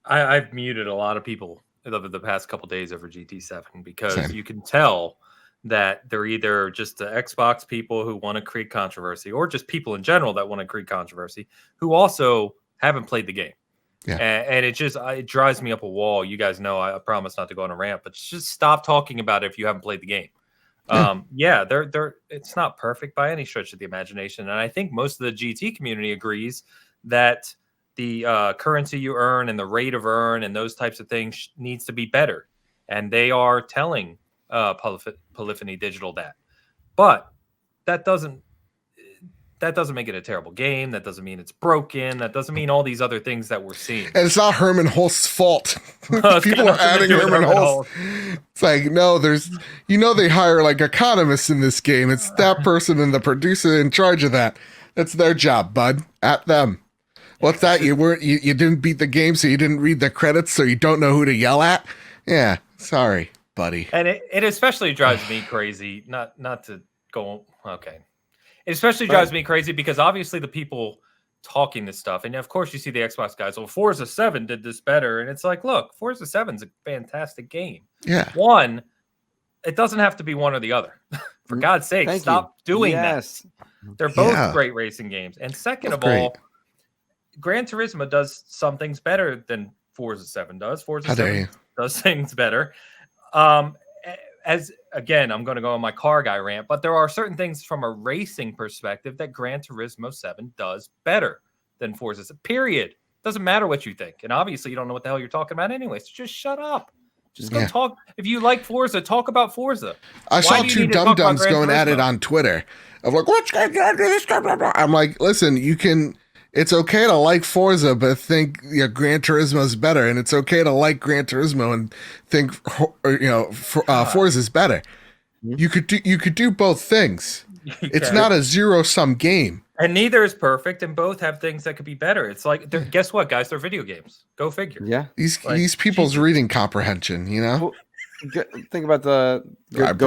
I've muted a lot of people over the past couple days over GT7 because you can tell that they're either just the Xbox people who want to create controversy or just people in general that want to create controversy who also haven't played the game. Yeah. And it drives me up a wall. You guys know I promise not to go on a rant, but just stop talking about it if you haven't played the game. It's not perfect by any stretch of the imagination. And I think most of the GT community agrees that the currency you earn and the rate of earn and those types of things needs to be better. And they are telling Polyphony Digital that. But that doesn't make it a terrible game. That doesn't mean it's broken. That doesn't mean all these other things that we're seeing. And it's not Herman Hulst's fault. People are adding Herman Hulst. It's like, no, they hire like economists in this game. It's that person and the producer in charge of that. That's their job, bud. At them. What's that? You didn't beat the game, so you didn't read the credits, so you don't know who to yell at? Yeah, sorry, buddy. And it especially drives me crazy. Not to go, okay. It especially drives me crazy because obviously the people talking this stuff, and of course you see the Xbox guys, well, Forza 7 did this better. And it's like, look, Forza 7's a fantastic game. Yeah. One, it doesn't have to be one or the other. For God's sake, stop doing that. They're both great racing games. And second of all, Gran Turismo does some things better than Forza 7 does. Forza 7 does things better. As again, I'm going to go on my car guy rant, but there are certain things from a racing perspective that Gran Turismo 7 does better than Forza 7. Period. Doesn't matter what you think. And obviously you don't know what the hell you're talking about anyway. So just shut up. Just go talk. If you like Forza, talk about Forza. I saw two dum-dums going at it on Twitter of like, what's going on? I'm like, listen, it's okay to like Forza, but think Gran Turismo is better, and it's okay to like Gran Turismo and think Forza is better. You could do both things. It's not a zero-sum game, and neither is perfect, and both have things that could be better. It's like, guess what, guys? They're video games. Go figure. Yeah, these people's reading comprehension. Well, think about go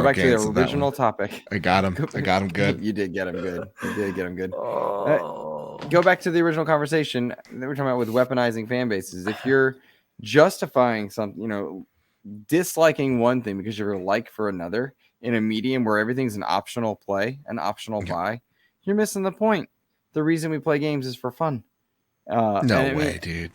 back to the original topic. I got him. I got him good. You did get him good. You did get him good. go back to the original conversation that we're talking about with weaponizing fan bases. If you're justifying something, disliking one thing because you're like for another in a medium where everything's an optional play, an optional buy, you're missing the point. The reason we play games is for fun. Dude.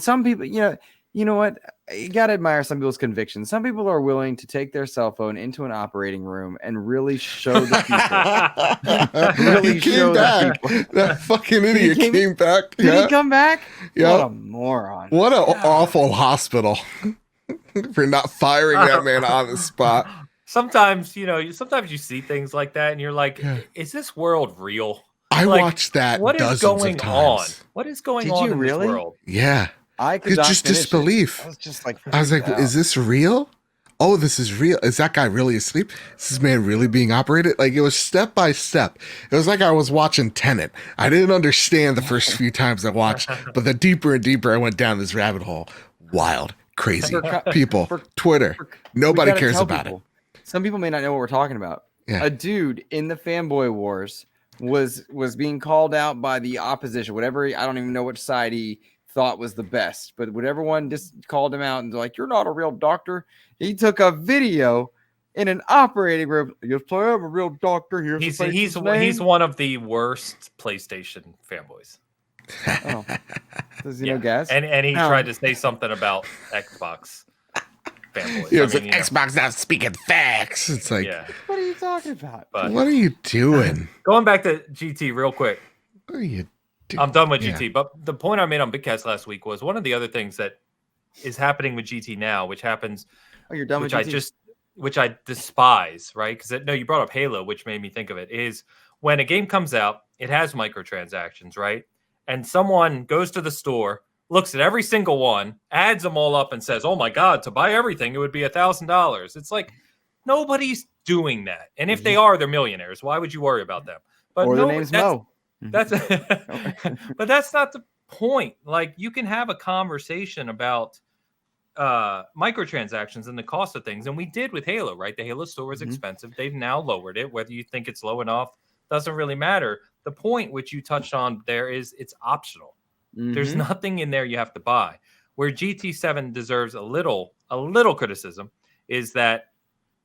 Some people, you know what? You gotta admire some people's convictions. Some people are willing to take their cell phone into an operating room and really show the people. Really show the people. That fucking idiot came back. Did he come back? Yeah. What a moron. What an awful hospital for not firing that man on the spot. Sometimes, sometimes you see things like that and you're like, is this world real? I watched that dozens of times. What is going on in this world? Yeah. I could not just disbelief. I was like, is this real? Oh, this is real. Is that guy really asleep? Is this man really being operated? Like, it was step by step. It was like I was watching Tenet. I didn't understand the first few times I watched, but the deeper and deeper I went down this rabbit hole, wild, crazy people, Twitter. Nobody cares about it. Some people may not know what we're talking about. Yeah. A dude in the Fanboy Wars was being called out by the opposition, whatever. I don't even know which side he thought was the best, but whatever one just called him out and like, you're not a real doctor. He took a video in an operating room. Yes, I am a real doctor. He's one of the worst PlayStation fanboys. Oh. Does he know gas? And he tried to say something about Xbox fanboys. Yeah, Xbox not speaking facts. It's like, what are you talking about? What are you doing? Going back to GT real quick. What are you? I'm done with GT, but the point I made on Bigcast last week was one of the other things that is happening with GT now, which happens. Oh, you're done with GT? Which I despise, right? Because you brought up Halo, which made me think of it. Is when a game comes out, it has microtransactions, right? And someone goes to the store, looks at every single one, adds them all up, and says, "Oh my God, to buy everything, it would be $1,000." It's like nobody's doing that, and if they are, they're millionaires. Why would you worry about them? But their name's Mo. But that's not the point. Like, you can have a conversation about microtransactions and the cost of things, and we did with Halo, right? The Halo store is expensive. They've now lowered it. Whether you think it's low enough doesn't really matter. The point which you touched on there is it's optional. There's nothing in there you have to buy. Where GT7 deserves a little criticism is that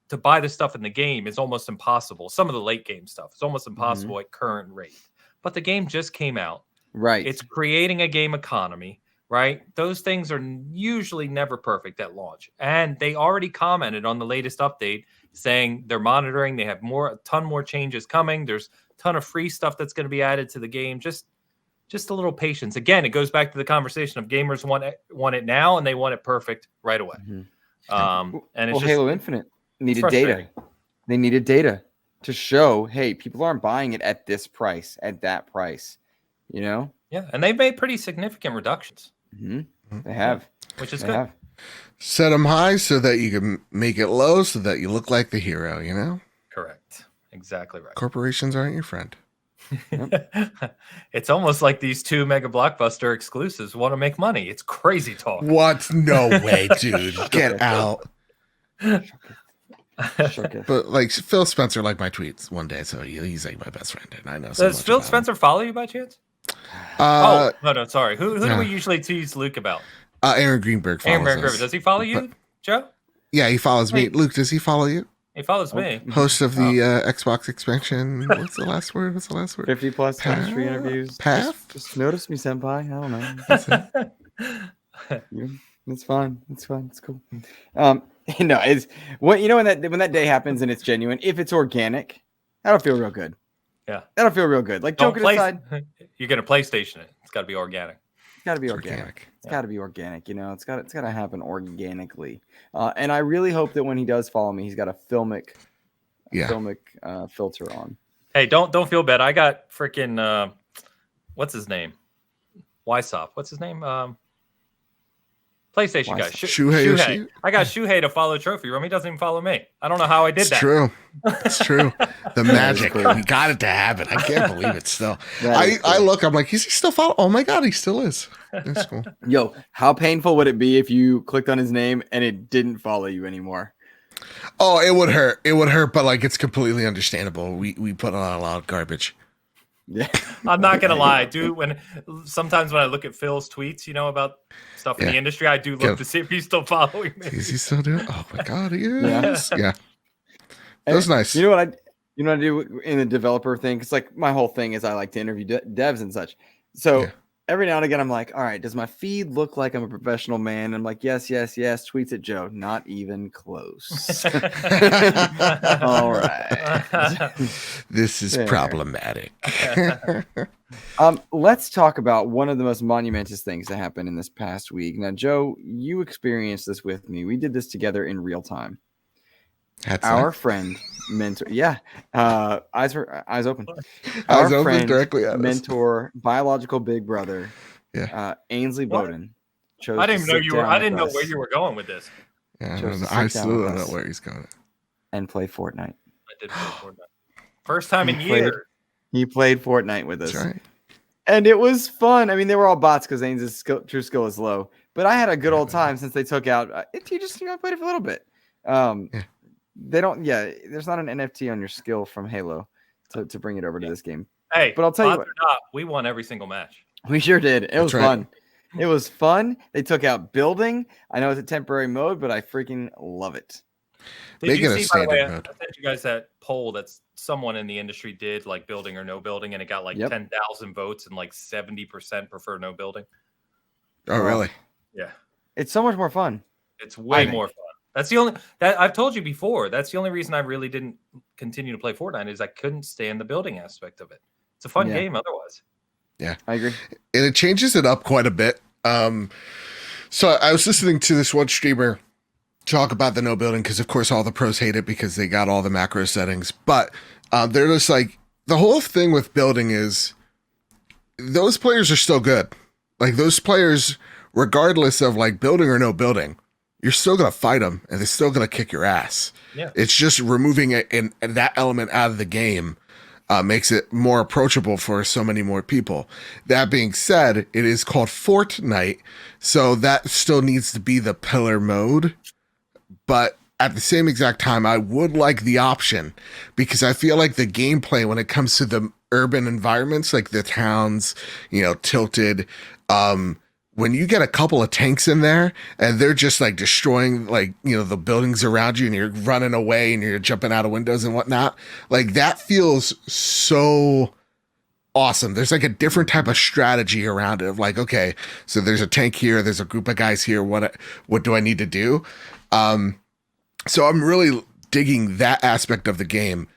to buy the stuff in the game is almost impossible. Some of the late game stuff is almost impossible at current rate. But the game just came out. Right. It's creating a game economy, right? Those things are usually never perfect at launch. And they already commented on the latest update saying they're monitoring. They have a ton more changes coming. There's a ton of free stuff that's going to be added to the game. Just a little patience. Again, it goes back to the conversation of gamers want it now and they want it perfect right away. And it's Halo Infinite needed data. They needed data to show, hey, people aren't buying it at this price, at that price, Yeah, and they've made pretty significant reductions. They have, which is good. Set them high so that you can make it low, so that you look like the hero. Correct. Exactly right. Corporations aren't your friend. It's almost like these two mega blockbuster exclusives want to make money. It's crazy talk. What? No way, dude. Get out. But like Phil Spencer liked my tweets one day, so he's like my best friend, and I know. Does Phil Spencer follow you by chance? No, sorry. Who do we usually tease Luke about? Aaron Greenberg follows us. Does he follow you, Joe? Yeah, he follows me. Luke, does he follow you? He follows me. Host of the Xbox expansion. What's the last word? 50 plus chemistry interviews. Path? Just notice me, senpai. I don't know. It's fine. It's cool. It's when that day happens and it's genuine. If it's organic, that'll feel real good. Yeah, that'll feel real good. Like, joking aside, you're gonna PlayStation it. It's got to be organic. It's got to be organic. It's got to be organic. It's got to happen organically. And I really hope that when he does follow me, he's got a filmic filter on. Hey, don't feel bad. I got freaking what's his name? Wysop. What's his name? PlayStation guy. Shuhei. I got Shuhei to follow Trophy Room. He doesn't even follow me. I don't know how I did that. It's true. The magic. We got it to happen. I can't believe it still. I look, I'm like, is he still following? Oh my God, he still is. That's cool. Yo, how painful would it be if you clicked on his name and it didn't follow you anymore? Oh, it would hurt. It would hurt, but like, it's completely understandable. We put on a lot of garbage. Yeah. I'm not gonna lie, dude. Sometimes when I look at Phil's tweets, about stuff in the industry, I do look to see if he's still following me. Is he still doing? Oh my god, he is. Yeah. That was nice. You know what I do in the developer thing? Because like my whole thing is I like to interview devs and such. So every now and again, I'm like, all right, does my feed look like I'm a professional man? And I'm like, yes. Tweets at Joe. Not even close. All right. This is problematic. Let's talk about one of the most monumentous things that happened in this past week. Now, Joe, you experienced this with me. We did this together in real time. Our friend, mentor, eyes open. Our friend, directly at mentor, biological big brother, Ainsley Bowden. I didn't know where you were going with this. Yeah, I still don't know where he's going. And play Fortnite. I did play Fortnite. First time in years. He played Fortnite with us. That's right. And it was fun. I mean, they were all bots because Ainsley's true skill is low. But I had a good old time since they took out. You just played it for a little bit. They don't. Yeah, there's not an NFT on your skill from Halo to bring it over to this game. Hey, but I'll tell you what, we won every single match. We sure did. It was fun. It was fun. They took out building. I know it's a temporary mode, but I freaking love it. Did you see, by the way, I sent you guys that poll that someone in the industry did, like building or no building, and it got like 10,000 votes, and like 70% prefer no building. Oh, really? Yeah. It's so much more fun. It's way more fun. That's the only that I've told you before. That's the only reason I really didn't continue to play Fortnite is I couldn't stand the building aspect of it. It's a fun game otherwise. Yeah, I agree. And it changes it up quite a bit. So I was listening to this one streamer talk about the no building because, of course, all the pros hate it because they got all the macro settings. But they're just like, the whole thing with building is those players are still good. Like those players, regardless of like building or no building, you're still going to fight them and they're still going to kick your ass. Yeah. It's just removing it and that element out of the game makes it more approachable for so many more people. That being said, it is called Fortnite, so that still needs to be the pillar mode. But at the same exact time, I would like the option because I feel like the gameplay when it comes to the urban environments, like the towns, Tilted, when you get a couple of tanks in there and they're just like destroying the buildings around you and you're running away and you're jumping out of windows and whatnot, like that feels so awesome. There's like a different type of strategy around it of like, okay, so there's a tank here, there's a group of guys here. What do I need to do? So I'm really digging that aspect of the game.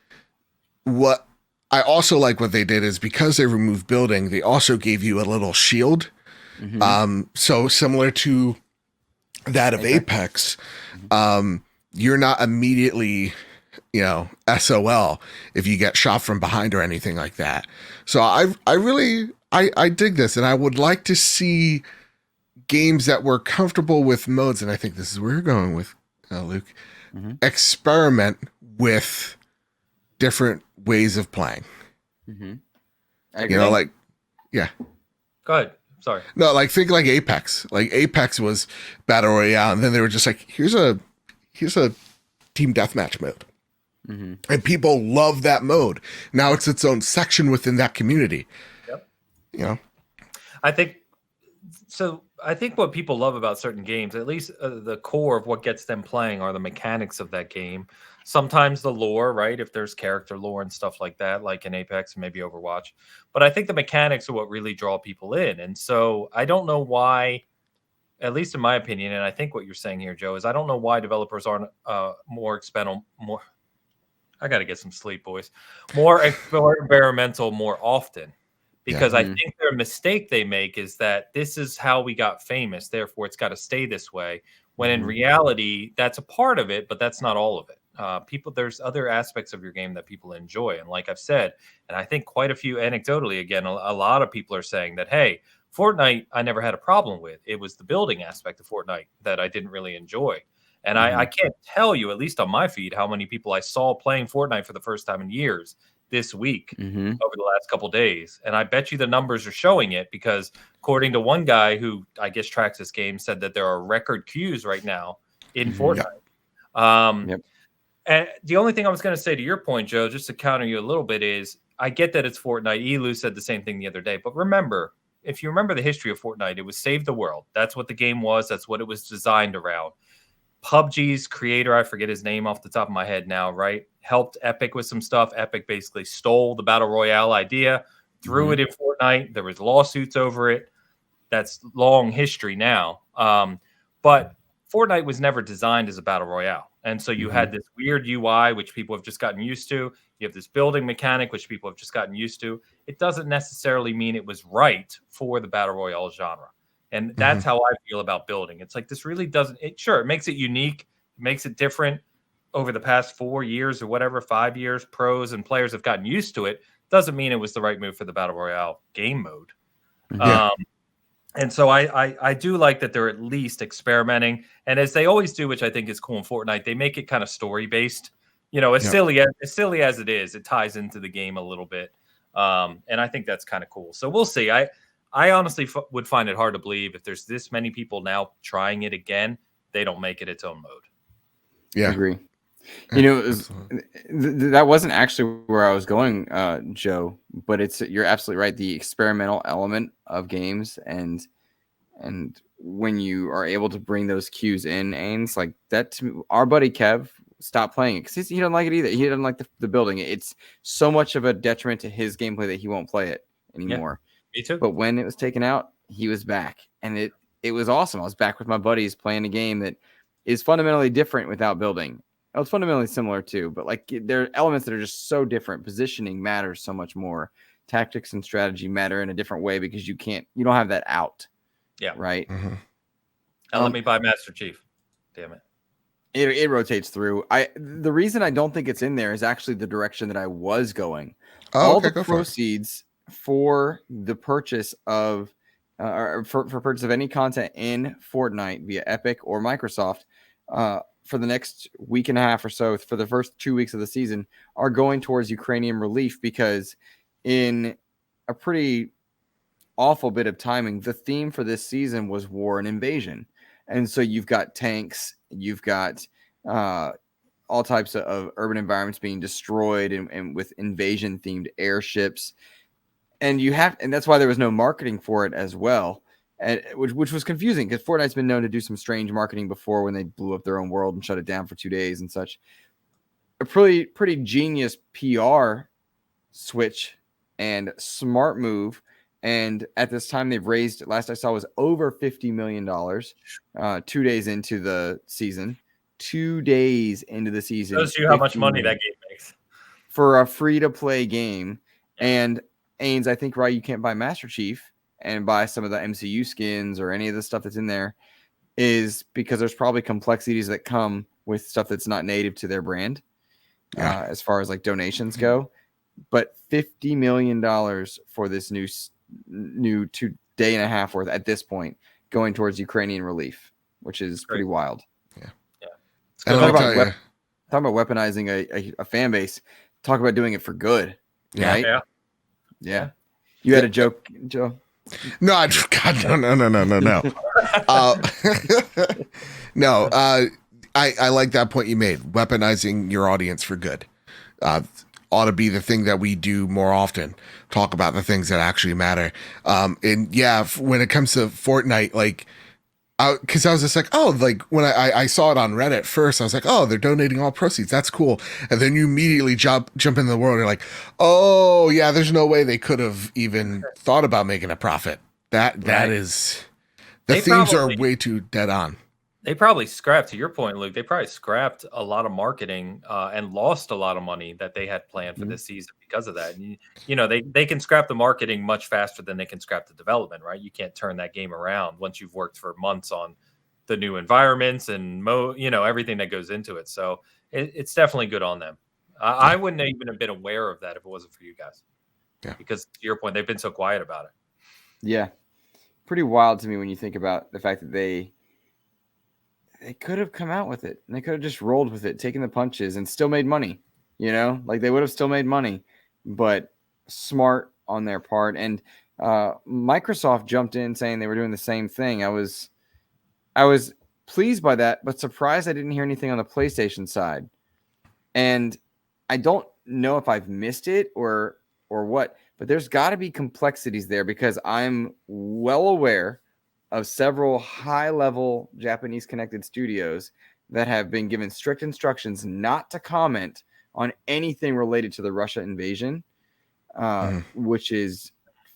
What I also like what they did is because they removed building, they also gave you a little shield. Mm-hmm. So similar to that of Apex, you're not immediately, SOL if you get shot from behind or anything like that. So I really dig this, and I would like to see games that were comfortable with modes, and I think this is where you're going with Luke. Mm-hmm. Experiment with different ways of playing. Mm-hmm. Go ahead. Sorry. No, think like Apex. Like Apex was Battle Royale, and then they were just like, here's a team deathmatch mode. Mm-hmm. And people love that mode. Now it's its own section within that community. Yep. I think what people love about certain games, at least the core of what gets them playing, are the mechanics of that game. Sometimes the lore, right? If there's character lore and stuff like that, like in Apex and maybe Overwatch. But I think the mechanics are what really draw people in. And so I don't know why, at least in my opinion, and I think what you're saying here, Joe, is I don't know why developers aren't more experimental. I got to get some sleep, boys. More experimental more often. Because I think their mistake they make is that this is how we got famous, therefore it's got to stay this way. When in reality, that's a part of it, but that's not all of it. There's other aspects of your game that people enjoy. And like I've said, and I think quite a few anecdotally, again, a lot of people are saying that, hey, Fortnite, I never had a problem with. It was the building aspect of Fortnite that I didn't really enjoy. And I can't tell you, at least on my feed, how many people I saw playing Fortnite for the first time in years this week over the last couple of days. And I bet you the numbers are showing it because according to one guy who I guess tracks this game said that there are record queues right now in Fortnite. And the only thing I was going to say to your point, Joe, just to counter you a little bit is I get that it's Fortnite. Elu said the same thing the other day, but remember, if you remember the history of Fortnite, it was save the world. That's what the game was. That's what it was designed around. PUBG's creator, I forget his name off the top of my head now, right? Helped Epic with some stuff. Epic basically stole the battle royale idea, threw it in Fortnite. There was lawsuits over it. That's long history now. But Fortnite was never designed as a battle royale. And so you had this weird UI, which people have just gotten used to. You have this building mechanic, which people have just gotten used to. It doesn't necessarily mean it was right for the battle royale genre. And that's how I feel about building. It's like, this really doesn't, it makes it unique, it makes it different over the past 4 years or whatever, 5 years. Pros and players have gotten used to it. Doesn't mean it was the right move for the battle royale game mode. Yeah. And so I do like that they're at least experimenting. And as they always do, which I think is cool in Fortnite, they make it kind of story based. You know, as silly as it is, it ties into the game a little bit. And I think that's kind of cool. So we'll see. I honestly would find it hard to believe if there's this many people now trying it again, they don't make it its own mode. Yeah, I agree. You know, that wasn't actually where I was going, Joe. But you're absolutely right. The experimental element of games, and when you are able to bring those cues in, Ains, like that. Our buddy Kev stopped playing it because he doesn't like it either. He doesn't like the building. It's so much of a detriment to his gameplay that he won't play it anymore. Me too. But when it was taken out, he was back, and it was awesome. I was back with my buddies playing a game that is fundamentally different without building. Oh, it's fundamentally similar too, but like there are elements that are just so different. Positioning matters so much more. Tactics and strategy matter in a different way because you don't have that out. Yeah. Right. Now let me buy Master Chief. Damn it. It rotates through. The reason I don't think it's in there is actually the direction that I was going. All the proceeds for the purchase of or for purchase of any content in Fortnite via Epic or Microsoft for the next week and a half or so, for the first 2 weeks of the season, are going towards Ukrainian relief, because in a pretty awful bit of timing, the theme for this season was war and invasion. And so you've got tanks, you've got all types of urban environments being destroyed, and with invasion themed airships. And that's why there was no marketing for it as well. And which was confusing, because Fortnite's been known to do some strange marketing before, when they blew up their own world and shut it down for 2 days and such. A pretty genius PR switch and smart move. And at this time, they've raised, last I saw, was over $50 million 2 days into the season. 2 days into the season. Shows you how much money that game makes. For a free-to-play game. And Ains, I think, right, you can't buy Master Chief and buy some of the MCU skins or any of the stuff that's in there, is because there's probably complexities that come with stuff that's not native to their brand, as far as like donations go. But $50 million for this new 2 day and a half worth at this point, going towards Ukrainian relief, which is pretty wild. Talk about weaponizing a fan base. Talk about doing it for good. Right? Yeah. You had a joke, Joe? No, God, no. No, I like that point you made. Weaponizing your audience for good ought to be the thing that we do more often. Talk about the things that actually matter. And yeah, when it comes to Fortnite, like, because I was just like, oh, like when I saw it on Reddit first, I was like, oh, they're donating all proceeds. That's cool. And then you immediately jump into the world. And you're like, oh yeah, there's no way they could have even thought about making a profit. That is, the themes are way too dead on. They probably scrapped, to your point, Luke, they probably scrapped a lot of marketing and lost a lot of money that they had planned for this season because of that. And, you know, they can scrap the marketing much faster than they can scrap the development, right? You can't turn that game around once you've worked for months on the new environments and, everything that goes into it. So it's definitely good on them. I wouldn't even have been aware of that if it wasn't for you guys. Yeah. Because to your point, they've been so quiet about it. Yeah. Pretty wild to me when you think about the fact that they could have come out with it, and they could have just rolled with it, taken the punches, and still made money. Like they would have still made money, but smart on their part. And Microsoft jumped in saying they were doing the same thing. I was pleased by that, but surprised I didn't hear anything on the PlayStation side. And I don't know if I've missed it, or or what, but there's got to be complexities there, because I'm well aware of several high-level Japanese connected studios that have been given strict instructions not to comment on anything related to the Russia invasion, which is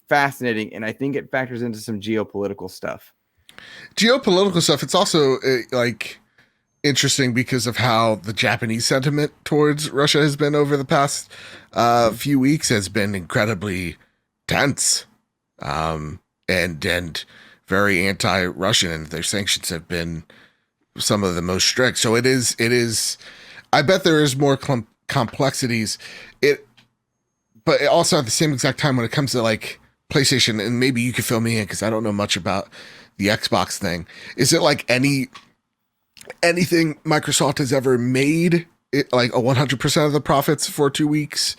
fascinating, and I think it factors into some geopolitical stuff. It's also like interesting because of how the Japanese sentiment towards Russia has been over the past few weeks has been incredibly tense, and very anti-Russian, and their sanctions have been some of the most strict. So it is. I bet there is more complexities. But also at the same exact time, when it comes to like PlayStation, and maybe you could fill me in because I don't know much about the Xbox thing. Is it like anything Microsoft has ever made, it like a 100% of the profits for 2 weeks?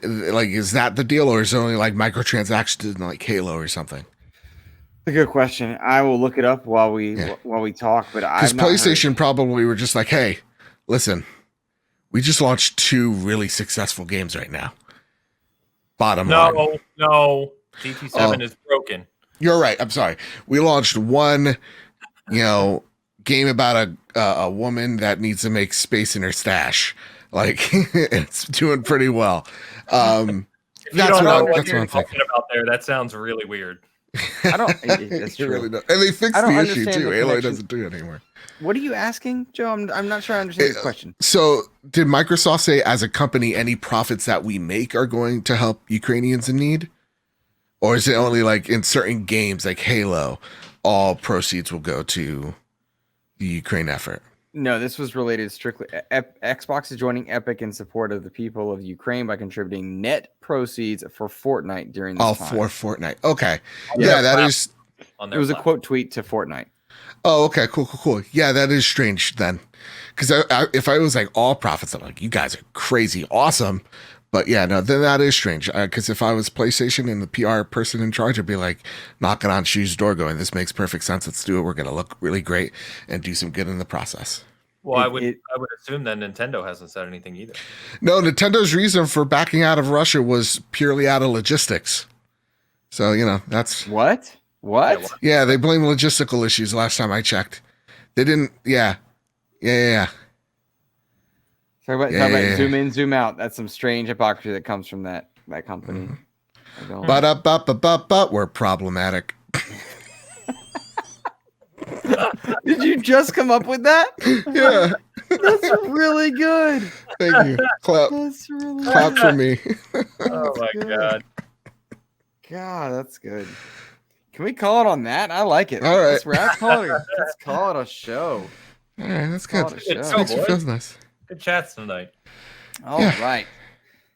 Like, is that the deal, or is it only like microtransactions in like Halo or something? A good question. I will look it up while we talk. But because PlayStation probably were just like, hey, listen, we just launched 2 really successful games right now. Bottom line. No, GT7 is broken. You're right. I'm sorry. We launched one, game about a woman that needs to make space in her stash. Like, it's doing pretty well. That's what I'm thinking about there. That sounds really weird. I don't. It's true. Really, and they fixed the issue too. Aloy doesn't do it anymore. What are you asking, Joe? I'm not sure I understand the question. So, did Microsoft say, as a company, any profits that we make are going to help Ukrainians in need? Or is it only like in certain games, like Halo, all proceeds will go to the Ukraine effort? No, this was related strictly. Xbox is joining Epic in support of the people of Ukraine by contributing net proceeds for Fortnite during this time. For Fortnite. Okay. Yeah, that is. It was a quote tweet to Fortnite. Oh, okay. Cool. Yeah, that is strange then. Because if I was like all profits, I'm like, you guys are crazy awesome. But yeah, no, then that is strange. Because if I was PlayStation and the PR person in charge, I'd be like knocking on Shu's door going, this makes perfect sense. Let's do it. We're going to look really great and do some good in the process. Well, I would assume that Nintendo hasn't said anything either. No, Nintendo's reason for backing out of Russia was purely out of logistics. So, that's... What? Yeah, they blame logistical issues last time I checked. They didn't... Yeah. Talk about zoom in, zoom out. That's some strange hypocrisy that comes from that company. But we're problematic. Did you just come up with that? Yeah. That's really good. Thank you. Clap. That's really Clap good. for me. Oh my God. God, that's good. Can we call it on that? I like it. All right. Let's call it a show. All right, that's good. Thanks for feeling nice. Good chats tonight. All right.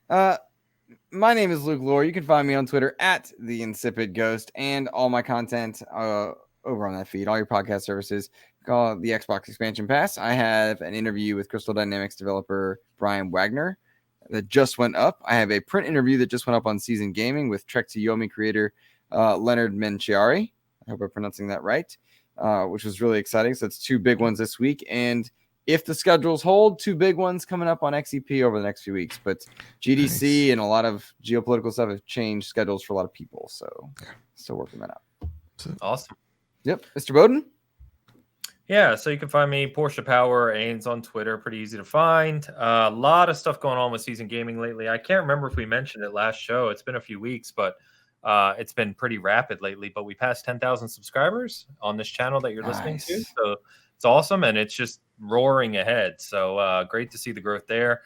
My name is Luke Lore. You can find me on Twitter at The Insipid Ghost, and all my content over on that feed, all your podcast services. Call it the Xbox Expansion Pass. I have an interview with Crystal Dynamics developer Brian Wagner that just went up. I have a print interview that just went up on Season Gaming with Trek to Yomi creator Leonard Menciari. I hope I'm pronouncing that right, which was really exciting. So it's 2 big ones this week. And if the schedules hold, 2 big ones coming up on XEP over the next few weeks. But GDC and a lot of geopolitical stuff have changed schedules for a lot of people. So still working that out. Awesome. Yep. Mr. Bowden? Yeah, so you can find me, Porsche Power, Ains on Twitter. Pretty easy to find. A lot of stuff going on with Season Gaming lately. I can't remember if we mentioned it last show. It's been a few weeks, but it's been pretty rapid lately. But we passed 10,000 subscribers on this channel that you're listening to. So it's awesome, and it's just roaring ahead. So great to see the growth there.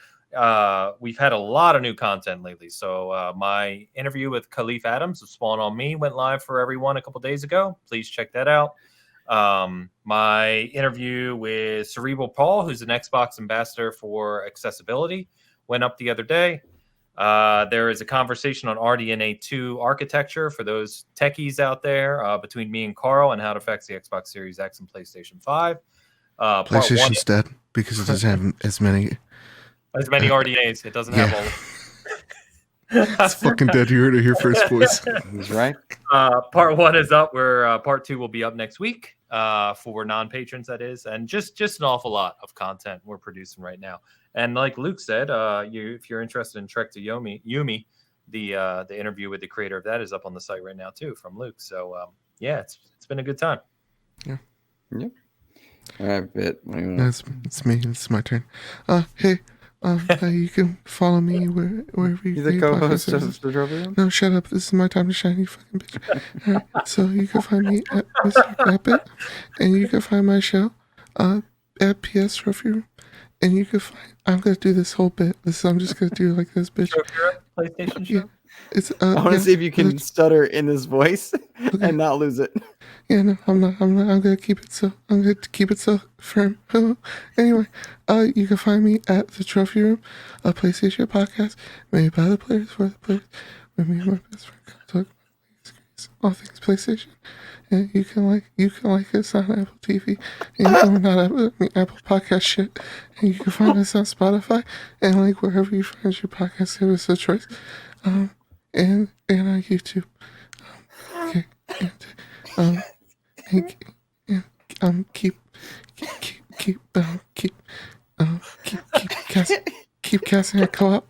We've had a lot of new content lately. So my interview with Khalif Adams of Spawn on Me went live for everyone a couple days ago. Please check that out. My interview with Cerebral Paul, who's an Xbox ambassador for accessibility, went up the other day. There is a conversation on RDNA 2 architecture for those techies out there between me and Carl and how it affects the Xbox Series X and PlayStation 5. PlayStation's dead because it doesn't have as many RDNAs. It doesn't have all. It's fucking dead. You heard it here first, boys. He's right. Part 1 is up. Where part 2 will be up next week for non-patrons, that is, and just an awful lot of content we're producing right now. And like Luke said, if you're interested in Trek to Yomi, the interview with the creator of that is up on the site right now too, from Luke. So yeah, it's been a good time. Yeah. Yep. All right, Bit. It's me. It's my turn. Hey. You can follow me wherever you. You're the co-host of the Trophy Room? No, shut up. This is my time to shine, you fucking bitch. All right, so you can find me at Mr. Rabbit, and you can find my show at PS Trophy Room, and you can find. I'm gonna do this whole bit. I'm just gonna do like this, bitch. PlayStation show. Yeah, it's. I want to see if you can stutter in this voice and not lose it. Yeah, no, I'm not. I'm gonna keep it so. I'm gonna keep it so firm. Anyway, you can find me at the Trophy Room, a PlayStation podcast made by the players for the players. With me and my best friend talk about all things PlayStation. And you can like us on Apple TV, and Apple Podcast shit. And you can find us on Spotify and like wherever you find your podcast. Give us a choice. And on YouTube. Okay. And keep casting a co-op.